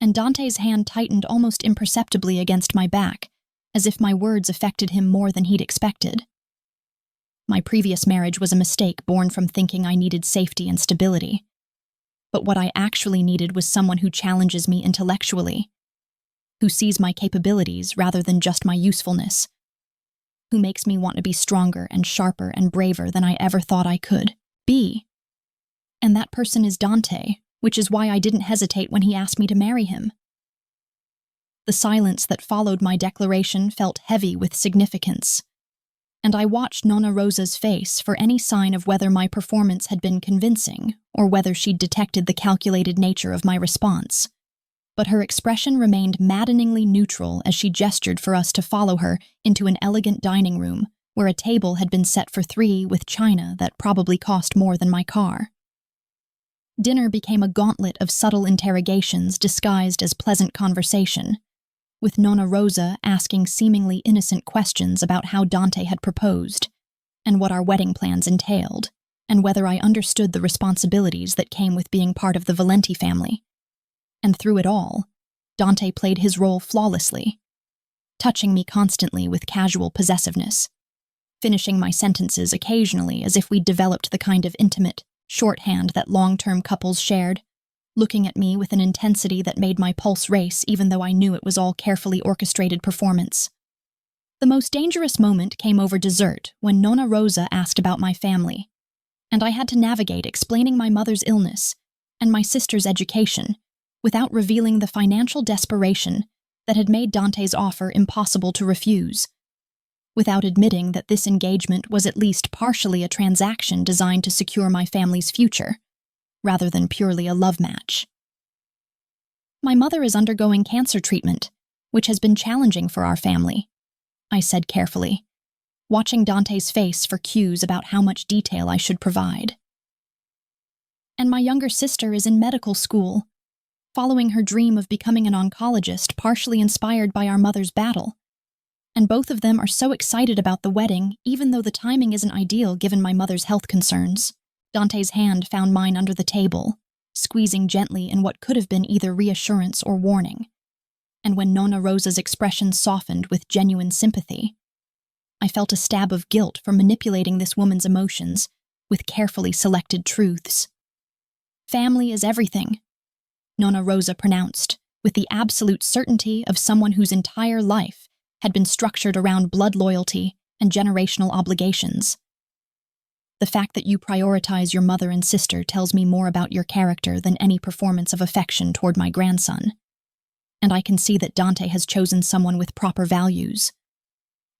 and Dante's hand tightened almost imperceptibly against my back, as if my words affected him more than he'd expected. My previous marriage was a mistake born from thinking I needed safety and stability. But what I actually needed was someone who challenges me intellectually, who sees my capabilities rather than just my usefulness, who makes me want to be stronger and sharper and braver than I ever thought I could be. And that person is Dante, which is why I didn't hesitate when he asked me to marry him. The silence that followed my declaration felt heavy with significance, and I watched Nonna Rosa's face for any sign of whether my performance had been convincing or whether she'd detected the calculated nature of my response. But her expression remained maddeningly neutral as she gestured for us to follow her into an elegant dining room where a table had been set for 3 with china that probably cost more than my car. Dinner became a gauntlet of subtle interrogations disguised as pleasant conversation, with Nonna Rosa asking seemingly innocent questions about how Dante had proposed, and what our wedding plans entailed, and whether I understood the responsibilities that came with being part of the Valenti family. And through it all, Dante played his role flawlessly, touching me constantly with casual possessiveness, finishing my sentences occasionally as if we'd developed the kind of intimate shorthand that long-term couples shared, looking at me with an intensity that made my pulse race even though I knew it was all carefully orchestrated performance. The most dangerous moment came over dessert when Nonna Rosa asked about my family, and I had to navigate explaining my mother's illness and my sister's education without revealing the financial desperation that had made Dante's offer impossible to refuse, without admitting that this engagement was at least partially a transaction designed to secure my family's future, rather than purely a love match. My mother is undergoing cancer treatment, which has been challenging for our family, I said carefully, watching Dante's face for cues about how much detail I should provide. And my younger sister is in medical school, following her dream of becoming an oncologist, partially inspired by our mother's battle. And both of them are so excited about the wedding, even though the timing isn't ideal given my mother's health concerns. Dante's hand found mine under the table, squeezing gently in what could have been either reassurance or warning. And when Nonna Rosa's expression softened with genuine sympathy, I felt a stab of guilt for manipulating this woman's emotions with carefully selected truths. Family is everything, Nonna Rosa pronounced, with the absolute certainty of someone whose entire life had been structured around blood loyalty and generational obligations. The fact that you prioritize your mother and sister tells me more about your character than any performance of affection toward my grandson. And I can see that Dante has chosen someone with proper values.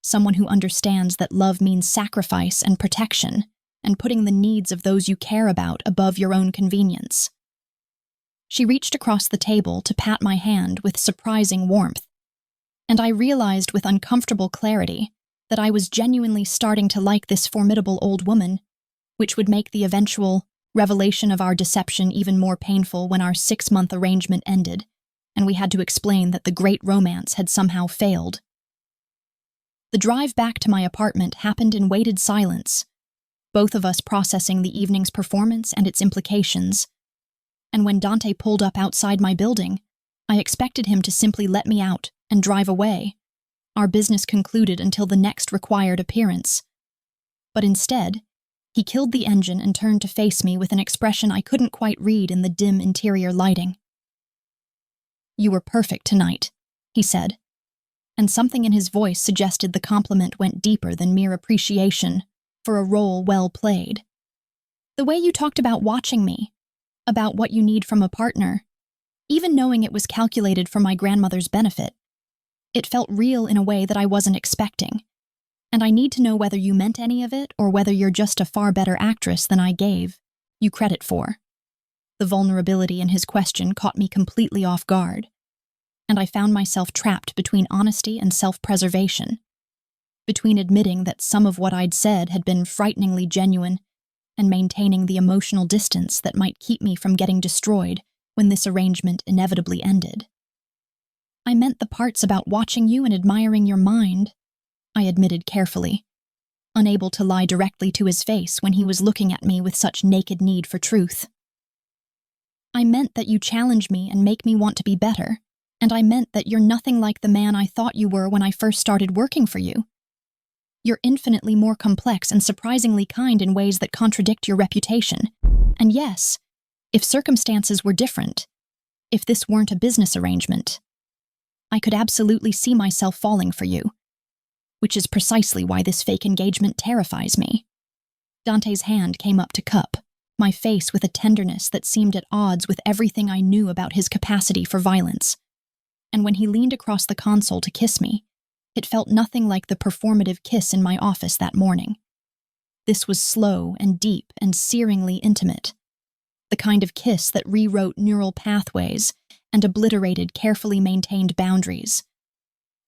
Someone who understands that love means sacrifice and protection, and putting the needs of those you care about above your own convenience. She reached across the table to pat my hand with surprising warmth, and I realized with uncomfortable clarity that I was genuinely starting to like this formidable old woman, which would make the eventual revelation of our deception even more painful when our 6-month arrangement ended, and we had to explain that the great romance had somehow failed. The drive back to my apartment happened in weighted silence, both of us processing the evening's performance and its implications, and when Dante pulled up outside my building, I expected him to simply let me out and drive away, our business concluded until the next required appearance. But instead, he killed the engine and turned to face me with an expression I couldn't quite read in the dim interior lighting. "You were perfect tonight," he said, and something in his voice suggested the compliment went deeper than mere appreciation for a role well played. "The way you talked about watching me, about what you need from a partner, even knowing it was calculated for my grandmother's benefit, it felt real in a way that I wasn't expecting. And I need to know whether you meant any of it or whether you're just a far better actress than I gave you credit for." The vulnerability in his question caught me completely off guard, and I found myself trapped between honesty and self-preservation, between admitting that some of what I'd said had been frighteningly genuine and maintaining the emotional distance that might keep me from getting destroyed when this arrangement inevitably ended. "I meant the parts about watching you and admiring your mind," I admitted carefully, unable to lie directly to his face when he was looking at me with such naked need for truth. "I meant that you challenge me and make me want to be better, and I meant that you're nothing like the man I thought you were when I first started working for you. You're infinitely more complex and surprisingly kind in ways that contradict your reputation. And yes, if circumstances were different, if this weren't a business arrangement, I could absolutely see myself falling for you, which is precisely why this fake engagement terrifies me." Dante's hand came up to cup my face with a tenderness that seemed at odds with everything I knew about his capacity for violence. And when he leaned across the console to kiss me, it felt nothing like the performative kiss in my office that morning. This was slow and deep and searingly intimate, the kind of kiss that rewrote neural pathways and obliterated carefully maintained boundaries.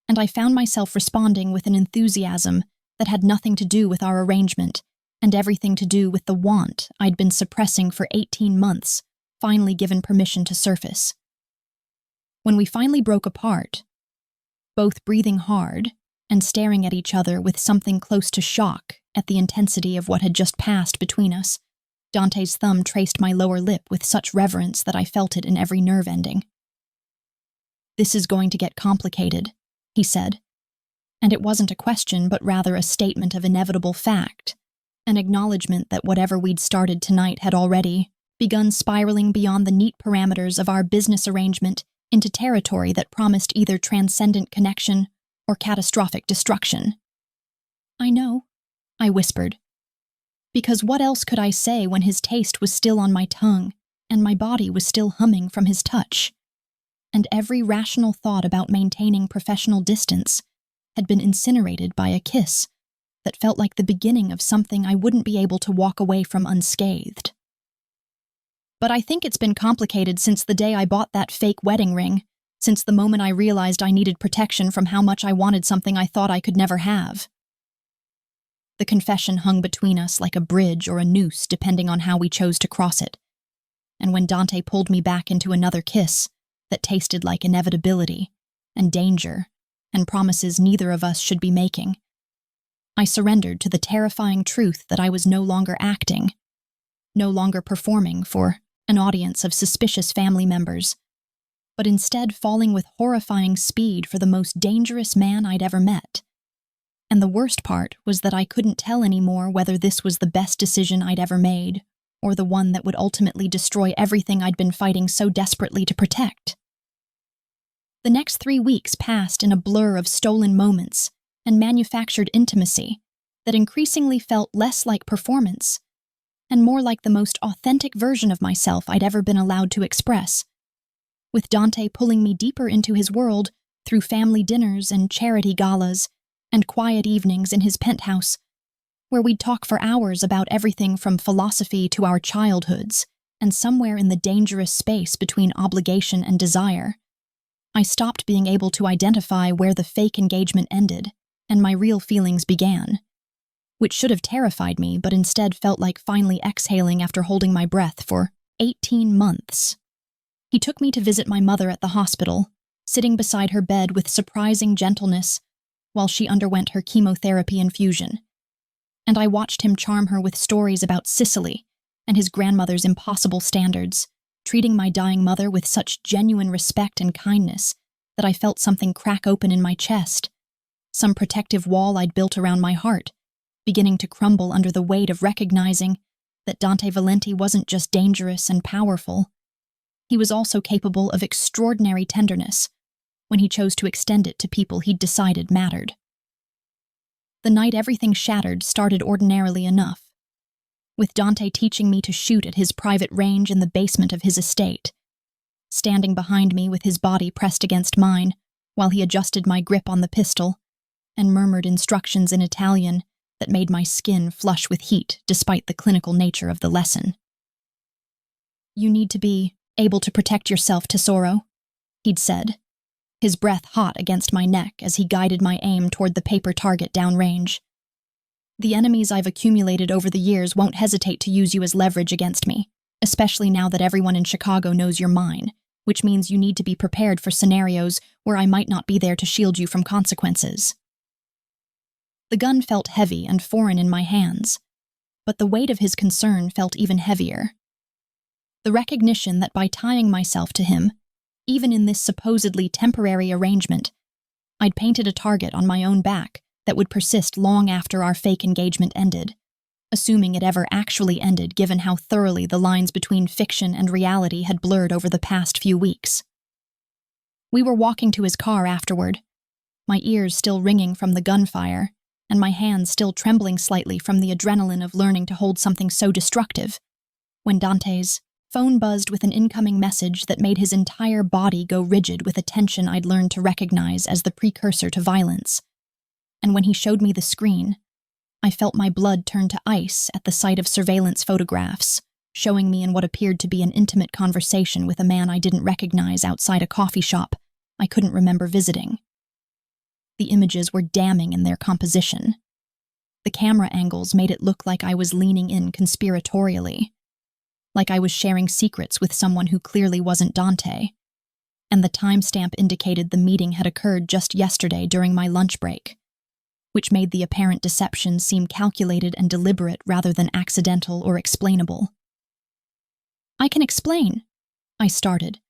And I found myself responding with an enthusiasm that had nothing to do with our arrangement and everything to do with the want I'd been suppressing for 18 months, finally given permission to surface. When we finally broke apart, both breathing hard and staring at each other with something close to shock at the intensity of what had just passed between us, Dante's thumb traced my lower lip with such reverence that I felt it in every nerve ending. "This is going to get complicated," he said, and it wasn't a question but rather a statement of inevitable fact, an acknowledgement that whatever we'd started tonight had already begun spiraling beyond the neat parameters of our business arrangement into territory that promised either transcendent connection or catastrophic destruction. "I know," I whispered, because what else could I say when his taste was still on my tongue and my body was still humming from his touch, and every rational thought about maintaining professional distance had been incinerated by a kiss that felt like the beginning of something I wouldn't be able to walk away from unscathed. "But I think it's been complicated since the day I bought that fake wedding ring, since the moment I realized I needed protection from how much I wanted something I thought I could never have." The confession hung between us like a bridge or a noose depending on how we chose to cross it, and when Dante pulled me back into another kiss that tasted like inevitability and danger and promises neither of us should be making, I surrendered to the terrifying truth that I was no longer acting, no longer performing for an audience of suspicious family members, but instead falling with horrifying speed for the most dangerous man I'd ever met. And the worst part was that I couldn't tell anymore whether this was the best decision I'd ever made, or the one that would ultimately destroy everything I'd been fighting so desperately to protect. The next 3 weeks passed in a blur of stolen moments and manufactured intimacy that increasingly felt less like performance and more like the most authentic version of myself I'd ever been allowed to express, with Dante pulling me deeper into his world through family dinners and charity galas and quiet evenings in his penthouse, where we'd talk for hours about everything from philosophy to our childhoods, and somewhere in the dangerous space between obligation and desire, I stopped being able to identify where the fake engagement ended and my real feelings began, which should have terrified me but instead felt like finally exhaling after holding my breath for 18 months. He took me to visit my mother at the hospital, sitting beside her bed with surprising gentleness while she underwent her chemotherapy infusion, and I watched him charm her with stories about Sicily and his grandmother's impossible standards, treating my dying mother with such genuine respect and kindness that I felt something crack open in my chest, some protective wall I'd built around my heart, beginning to crumble under the weight of recognizing that Dante Valenti wasn't just dangerous and powerful. He was also capable of extraordinary tenderness when he chose to extend it to people he'd decided mattered. The night everything shattered started ordinarily enough, with Dante teaching me to shoot at his private range in the basement of his estate, standing behind me with his body pressed against mine while he adjusted my grip on the pistol and murmured instructions in Italian that made my skin flush with heat despite the clinical nature of the lesson. "You need to be able to protect yourself, Tesoro," he'd said, his breath hot against my neck as he guided my aim toward the paper target downrange. "The enemies I've accumulated over the years won't hesitate to use you as leverage against me, especially now that everyone in Chicago knows you're mine, which means you need to be prepared for scenarios where I might not be there to shield you from consequences." The gun felt heavy and foreign in my hands, but the weight of his concern felt even heavier. The recognition that by tying myself to him, even in this supposedly temporary arrangement, I'd painted a target on my own back that would persist long after our fake engagement ended, assuming it ever actually ended given how thoroughly the lines between fiction and reality had blurred over the past few weeks. We were walking to his car afterward, my ears still ringing from the gunfire, and my hands still trembling slightly from the adrenaline of learning to hold something so destructive, when Dante's phone buzzed with an incoming message that made his entire body go rigid with a tension I'd learned to recognize as the precursor to violence. And when he showed me the screen, I felt my blood turn to ice at the sight of surveillance photographs, showing me in what appeared to be an intimate conversation with a man I didn't recognize outside a coffee shop I couldn't remember visiting. The images were damning in their composition. The camera angles made it look like I was leaning in conspiratorially, like I was sharing secrets with someone who clearly wasn't Dante, and the timestamp indicated the meeting had occurred just yesterday during my lunch break, which made the apparent deception seem calculated and deliberate rather than accidental or explainable. "I can explain," I started,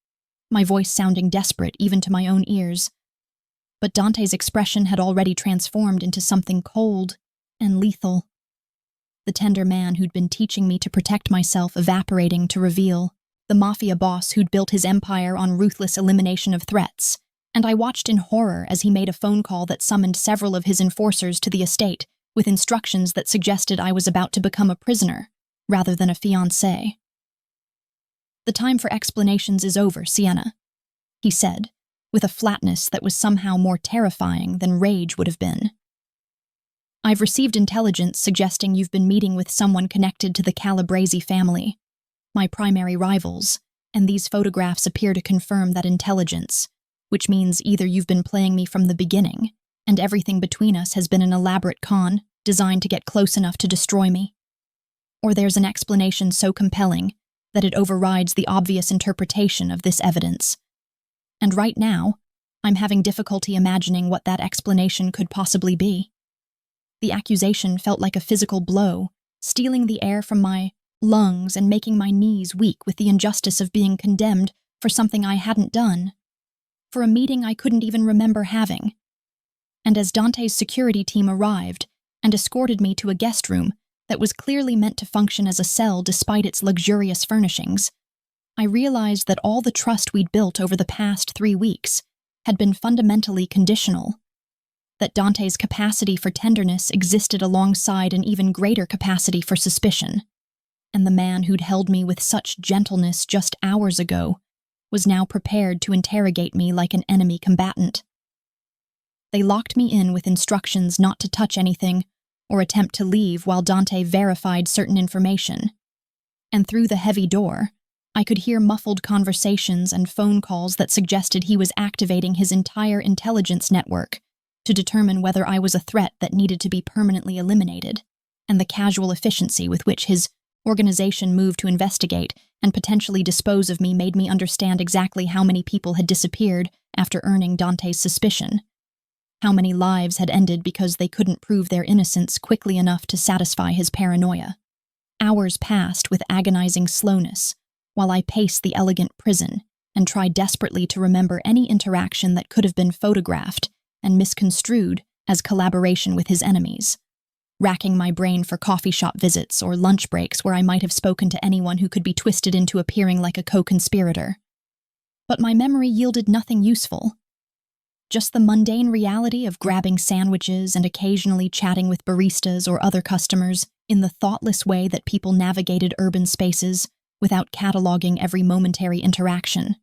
my voice sounding desperate even to my own ears. But Dante's expression had already transformed into something cold and lethal. The tender man who'd been teaching me to protect myself evaporating to reveal the Mafia boss who'd built his empire on ruthless elimination of threats, and I watched in horror as he made a phone call that summoned several of his enforcers to the estate with instructions that suggested I was about to become a prisoner rather than a fiancé. "The time for explanations is over, Sienna," he said, with a flatness that was somehow more terrifying than rage would have been. "I've received intelligence suggesting you've been meeting with someone connected to the Calabrese family, my primary rivals, and these photographs appear to confirm that intelligence, which means either you've been playing me from the beginning, and everything between us has been an elaborate con designed to get close enough to destroy me, or there's an explanation so compelling that it overrides the obvious interpretation of this evidence. And right now, I'm having difficulty imagining what that explanation could possibly be." The accusation felt like a physical blow, stealing the air from my lungs and making my knees weak with the injustice of being condemned for something I hadn't done, for a meeting I couldn't even remember having. And as Dante's security team arrived and escorted me to a guest room that was clearly meant to function as a cell despite its luxurious furnishings, I realized that all the trust we'd built over the past 3 weeks had been fundamentally conditional, that Dante's capacity for tenderness existed alongside an even greater capacity for suspicion, and the man who'd held me with such gentleness just hours ago was now prepared to interrogate me like an enemy combatant. They locked me in with instructions not to touch anything or attempt to leave while Dante verified certain information, and through the heavy door, I could hear muffled conversations and phone calls that suggested he was activating his entire intelligence network to determine whether I was a threat that needed to be permanently eliminated, and the casual efficiency with which his organization moved to investigate and potentially dispose of me made me understand exactly how many people had disappeared after earning Dante's suspicion, how many lives had ended because they couldn't prove their innocence quickly enough to satisfy his paranoia. Hours passed with agonizing slowness, while I pace the elegant prison and try desperately to remember any interaction that could have been photographed and misconstrued as collaboration with his enemies, racking my brain for coffee shop visits or lunch breaks where I might have spoken to anyone who could be twisted into appearing like a co-conspirator. But my memory yielded nothing useful. Just the mundane reality of grabbing sandwiches and occasionally chatting with baristas or other customers in the thoughtless way that people navigated urban spaces without cataloging every momentary interaction.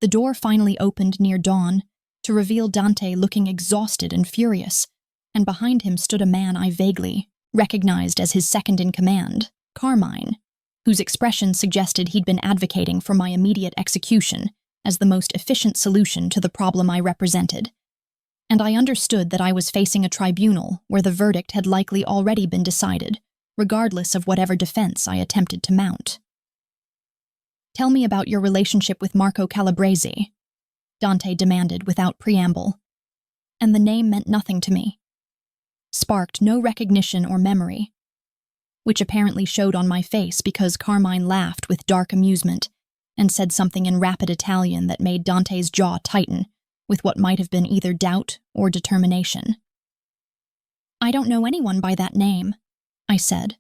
The door finally opened near dawn to reveal Dante looking exhausted and furious, and behind him stood a man I vaguely recognized as his second-in-command, Carmine, whose expression suggested he'd been advocating for my immediate execution as the most efficient solution to the problem I represented. And I understood that I was facing a tribunal where the verdict had likely already been decided, regardless of whatever defense I attempted to mount. "Tell me about your relationship with Marco Calabrese," Dante demanded without preamble. And the name meant nothing to me. Sparked no recognition or memory, which apparently showed on my face because Carmine laughed with dark amusement and said something in rapid Italian that made Dante's jaw tighten with what might have been either doubt or determination. "I don't know anyone by that name," I said,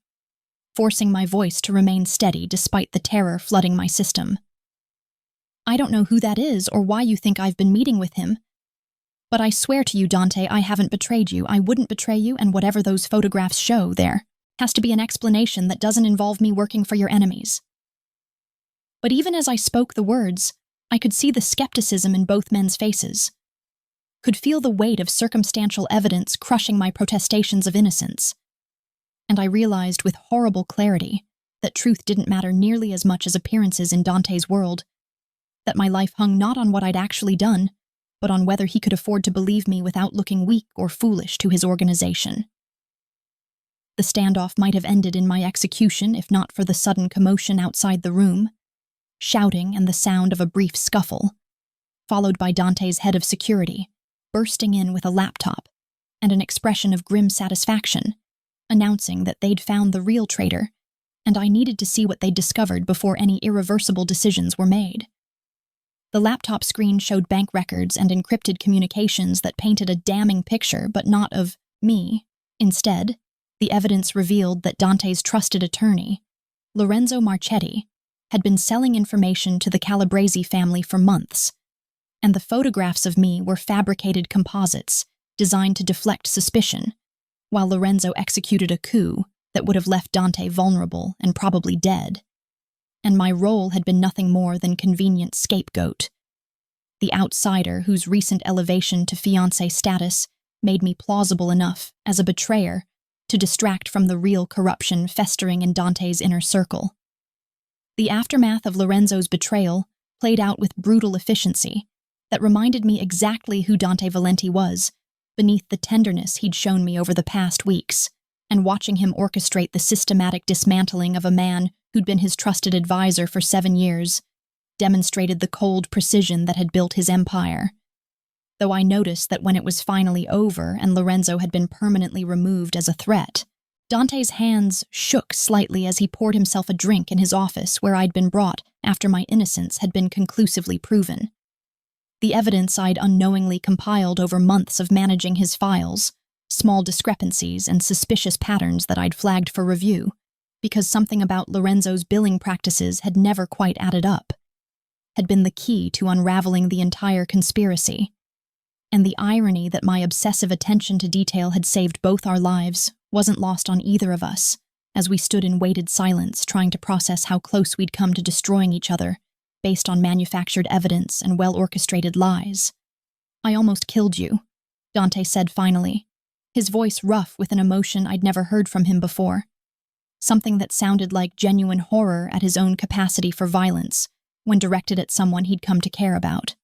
forcing my voice to remain steady despite the terror flooding my system. "I don't know who that is or why you think I've been meeting with him. But I swear to you, Dante, I haven't betrayed you. I wouldn't betray you, and whatever those photographs show there has to be an explanation that doesn't involve me working for your enemies." But even as I spoke the words, I could see the skepticism in both men's faces, could feel the weight of circumstantial evidence crushing my protestations of innocence. And I realized with horrible clarity that truth didn't matter nearly as much as appearances in Dante's world, that my life hung not on what I'd actually done, but on whether he could afford to believe me without looking weak or foolish to his organization. The standoff might have ended in my execution if not for the sudden commotion outside the room, shouting and the sound of a brief scuffle, followed by Dante's head of security, bursting in with a laptop and an expression of grim satisfaction, announcing that they'd found the real traitor, and I needed to see what they'd discovered before any irreversible decisions were made. The laptop screen showed bank records and encrypted communications that painted a damning picture, but not of me. Instead, the evidence revealed that Dante's trusted attorney, Lorenzo Marchetti, had been selling information to the Calabrese family for months, and the photographs of me were fabricated composites designed to deflect suspicion, while Lorenzo executed a coup that would have left Dante vulnerable and probably dead. And my role had been nothing more than convenient scapegoat, the outsider whose recent elevation to fiancé status made me plausible enough as a betrayer to distract from the real corruption festering in Dante's inner circle. The aftermath of Lorenzo's betrayal played out with brutal efficiency that reminded me exactly who Dante Valenti was, beneath the tenderness he'd shown me over the past weeks, and watching him orchestrate the systematic dismantling of a man who'd been his trusted advisor for 7 years, demonstrated the cold precision that had built his empire. Though I noticed that when it was finally over and Lorenzo had been permanently removed as a threat, Dante's hands shook slightly as he poured himself a drink in his office where I'd been brought after my innocence had been conclusively proven. The evidence I'd unknowingly compiled over months of managing his files, small discrepancies and suspicious patterns that I'd flagged for review, because something about Lorenzo's billing practices had never quite added up, had been the key to unraveling the entire conspiracy. And the irony that my obsessive attention to detail had saved both our lives wasn't lost on either of us, as we stood in weighted silence trying to process how close we'd come to destroying each other, based on manufactured evidence and well-orchestrated lies. "I almost killed you," Dante said finally, his voice rough with an emotion I'd never heard from him before, something that sounded like genuine horror at his own capacity for violence when directed at someone he'd come to care about.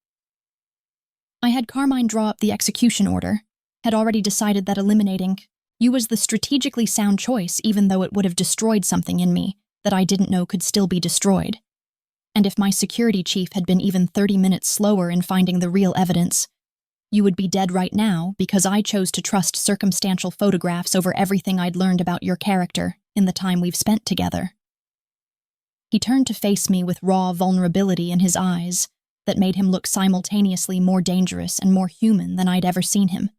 I had Carmine draw up the execution order, had already decided that eliminating you was the strategically sound choice even though it would have destroyed something in me that I didn't know could still be destroyed. And if my security chief had been even 30 minutes slower in finding the real evidence, you would be dead right now because I chose to trust circumstantial photographs over everything I'd learned about your character in the time we've spent together. He turned to face me with raw vulnerability in his eyes that made him look simultaneously more dangerous and more human than I'd ever seen him.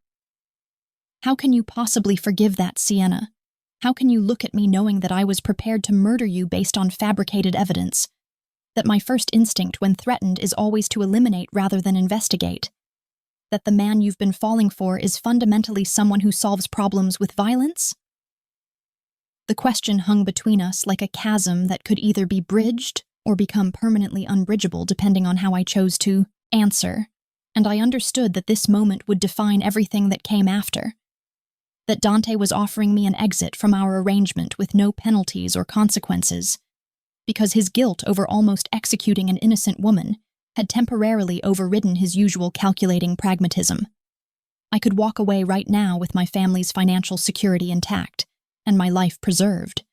"How can you possibly forgive that, Sienna? How can you look at me knowing that I was prepared to murder you based on fabricated evidence? That my first instinct when threatened is always to eliminate rather than investigate? That the man you've been falling for is fundamentally someone who solves problems with violence?" The question hung between us like a chasm that could either be bridged or become permanently unbridgeable depending on how I chose to answer, and I understood that this moment would define everything that came after. That Dante was offering me an exit from our arrangement with no penalties or consequences, because his guilt over almost executing an innocent woman had temporarily overridden his usual calculating pragmatism. I could walk away right now with my family's financial security intact and my life preserved,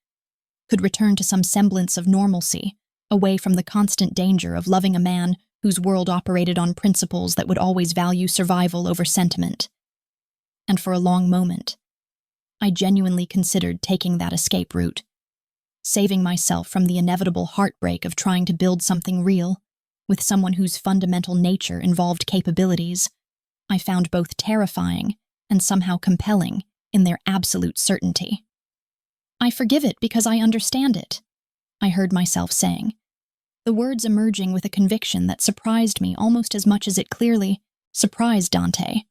could return to some semblance of normalcy, away from the constant danger of loving a man whose world operated on principles that would always value survival over sentiment. And for a long moment, I genuinely considered taking that escape route, saving myself from the inevitable heartbreak of trying to build something real with someone whose fundamental nature involved capabilities I found both terrifying and somehow compelling in their absolute certainty. "I forgive it because I understand it," I heard myself saying, the words emerging with a conviction that surprised me almost as much as it clearly surprised Dante.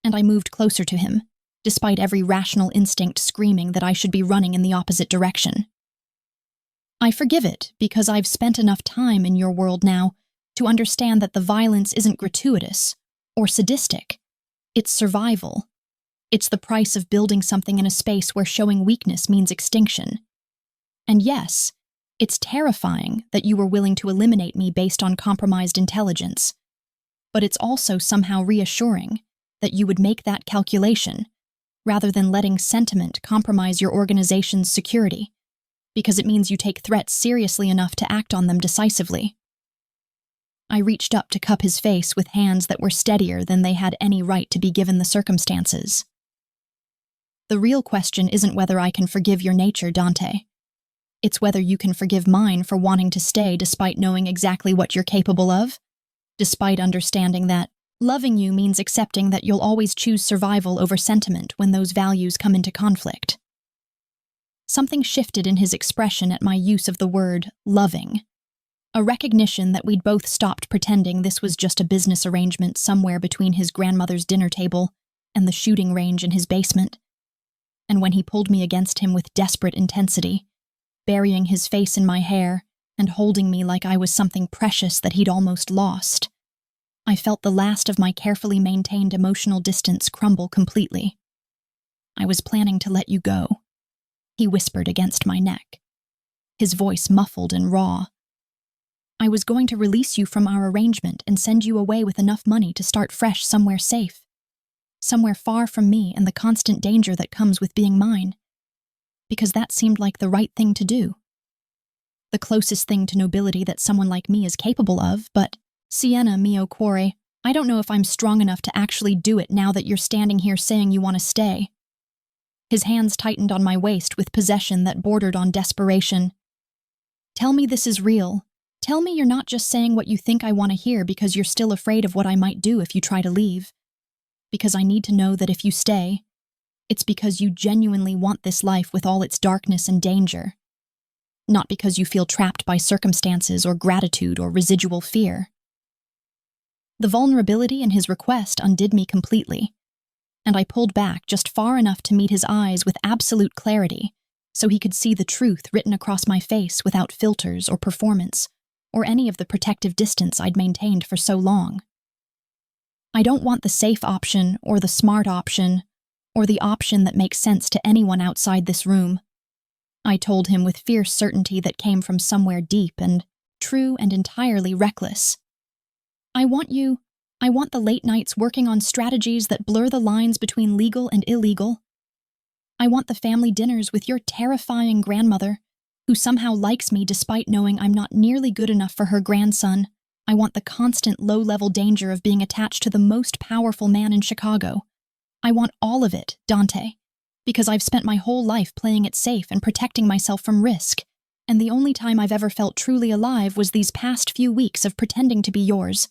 And I moved closer to him, despite every rational instinct screaming that I should be running in the opposite direction. "I forgive it because I've spent enough time in your world now to understand that the violence isn't gratuitous or sadistic. It's survival. It's the price of building something in a space where showing weakness means extinction. And yes, it's terrifying that you were willing to eliminate me based on compromised intelligence. But it's also somehow reassuring that you would make that calculation rather than letting sentiment compromise your organization's security, because it means you take threats seriously enough to act on them decisively." I reached up to cup his face with hands that were steadier than they had any right to be given the circumstances. "The real question isn't whether I can forgive your nature, Dante. It's whether you can forgive mine for wanting to stay despite knowing exactly what you're capable of, despite understanding that loving you means accepting that you'll always choose survival over sentiment when those values come into conflict." Something shifted in his expression at my use of the word loving, a recognition that we'd both stopped pretending this was just a business arrangement somewhere between his grandmother's dinner table and the shooting range in his basement. And when he pulled me against him with desperate intensity, burying his face in my hair and holding me like I was something precious that he'd almost lost, I felt the last of my carefully maintained emotional distance crumble completely. "I was planning to let you go," he whispered against my neck, his voice muffled and raw. "I was going to release you from our arrangement and send you away with enough money to start fresh somewhere safe, somewhere far from me and the constant danger that comes with being mine, because that seemed like the right thing to do. The closest thing to nobility that someone like me is capable of, but Sienna mio cuore, I don't know if I'm strong enough to actually do it now that you're standing here saying you want to stay." His hands tightened on my waist with possession that bordered on desperation. "Tell me this is real. Tell me you're not just saying what you think I want to hear because you're still afraid of what I might do if you try to leave. Because I need to know that if you stay, it's because you genuinely want this life with all its darkness and danger. Not because you feel trapped by circumstances or gratitude or residual fear." The vulnerability in his request undid me completely, and I pulled back just far enough to meet his eyes with absolute clarity so he could see the truth written across my face without filters or performance, or any of the protective distance I'd maintained for so long. "I don't want the safe option or the smart option or the option that makes sense to anyone outside this room," I told him with fierce certainty that came from somewhere deep and true and entirely reckless. I want the late nights working on strategies that blur the lines between legal and illegal. I want the family dinners with your terrifying grandmother, who somehow likes me despite knowing I'm not nearly good enough for her grandson. I want the constant low-level danger of being attached to the most powerful man in Chicago. I want all of it, Dante, because I've spent my whole life playing it safe and protecting myself from risk, And the only time I've ever felt truly alive was these past few weeks of pretending to be yours.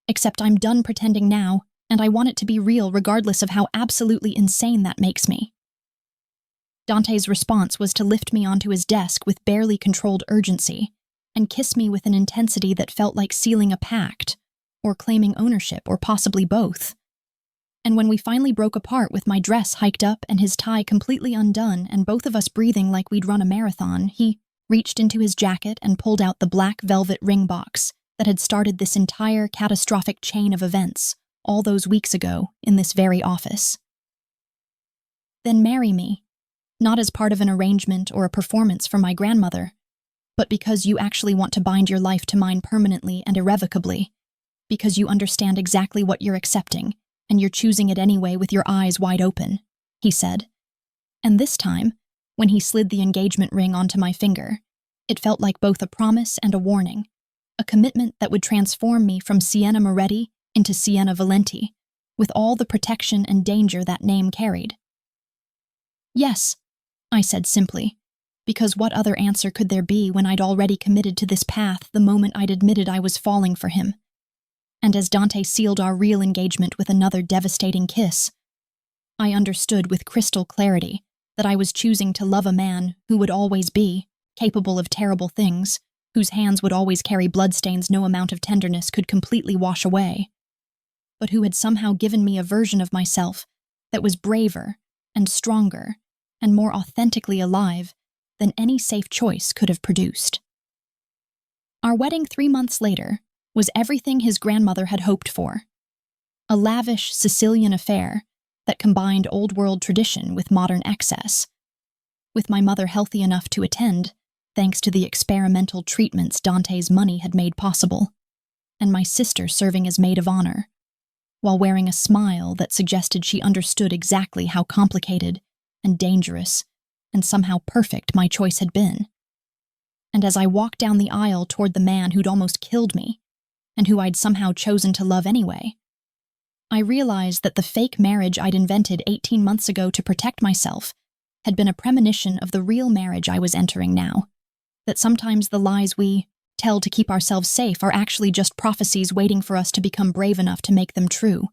Except I'm done pretending now, and I want it to be real regardless of how absolutely insane that makes me. Dante's response was to lift me onto his desk with barely controlled urgency and kiss me with an intensity that felt like sealing a pact, or claiming ownership, or possibly both. And when we finally broke apart with my dress hiked up and his tie completely undone and both of us breathing like we'd run a marathon, he reached into his jacket and pulled out the black velvet ring box that had started this entire catastrophic chain of events all those weeks ago in this very office. Then marry me, not as part of an arrangement or a performance for my grandmother, but because you actually want to bind your life to mine permanently and irrevocably, because you understand exactly what you're accepting, and you're choosing it anyway with your eyes wide open, he said. And this time, when he slid the engagement ring onto my finger, it felt like both a promise and a warning, a commitment that would transform me from Sienna Moretti into Sienna Valenti, with all the protection and danger that name carried. Yes, I said simply, because what other answer could there be when I'd already committed to this path the moment I'd admitted I was falling for him? And as Dante sealed our real engagement with another devastating kiss, I understood with crystal clarity that I was choosing to love a man who would always be capable of terrible things, whose hands would always carry bloodstains no amount of tenderness could completely wash away, but who had somehow given me a version of myself that was braver and stronger and more authentically alive than any safe choice could have produced. Our wedding 3 months later was everything his grandmother had hoped for. A lavish Sicilian affair that combined old-world tradition with modern excess, with my mother healthy enough to attend, thanks to the experimental treatments Dante's money had made possible, and my sister serving as maid of honor, while wearing a smile that suggested she understood exactly how complicated and dangerous and somehow perfect my choice had been. And as I walked down the aisle toward the man who'd almost killed me, and who I'd somehow chosen to love anyway, I realized that the fake marriage I'd invented 18 months ago to protect myself had been a premonition of the real marriage I was entering now, that sometimes the lies we tell to keep ourselves safe are actually just prophecies waiting for us to become brave enough to make them true,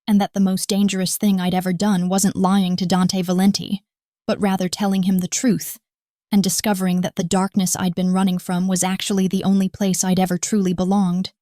and that the most dangerous thing I'd ever done wasn't lying to Dante Valenti, but rather telling him the truth, and discovering that the darkness I'd been running from was actually the only place I'd ever truly belonged.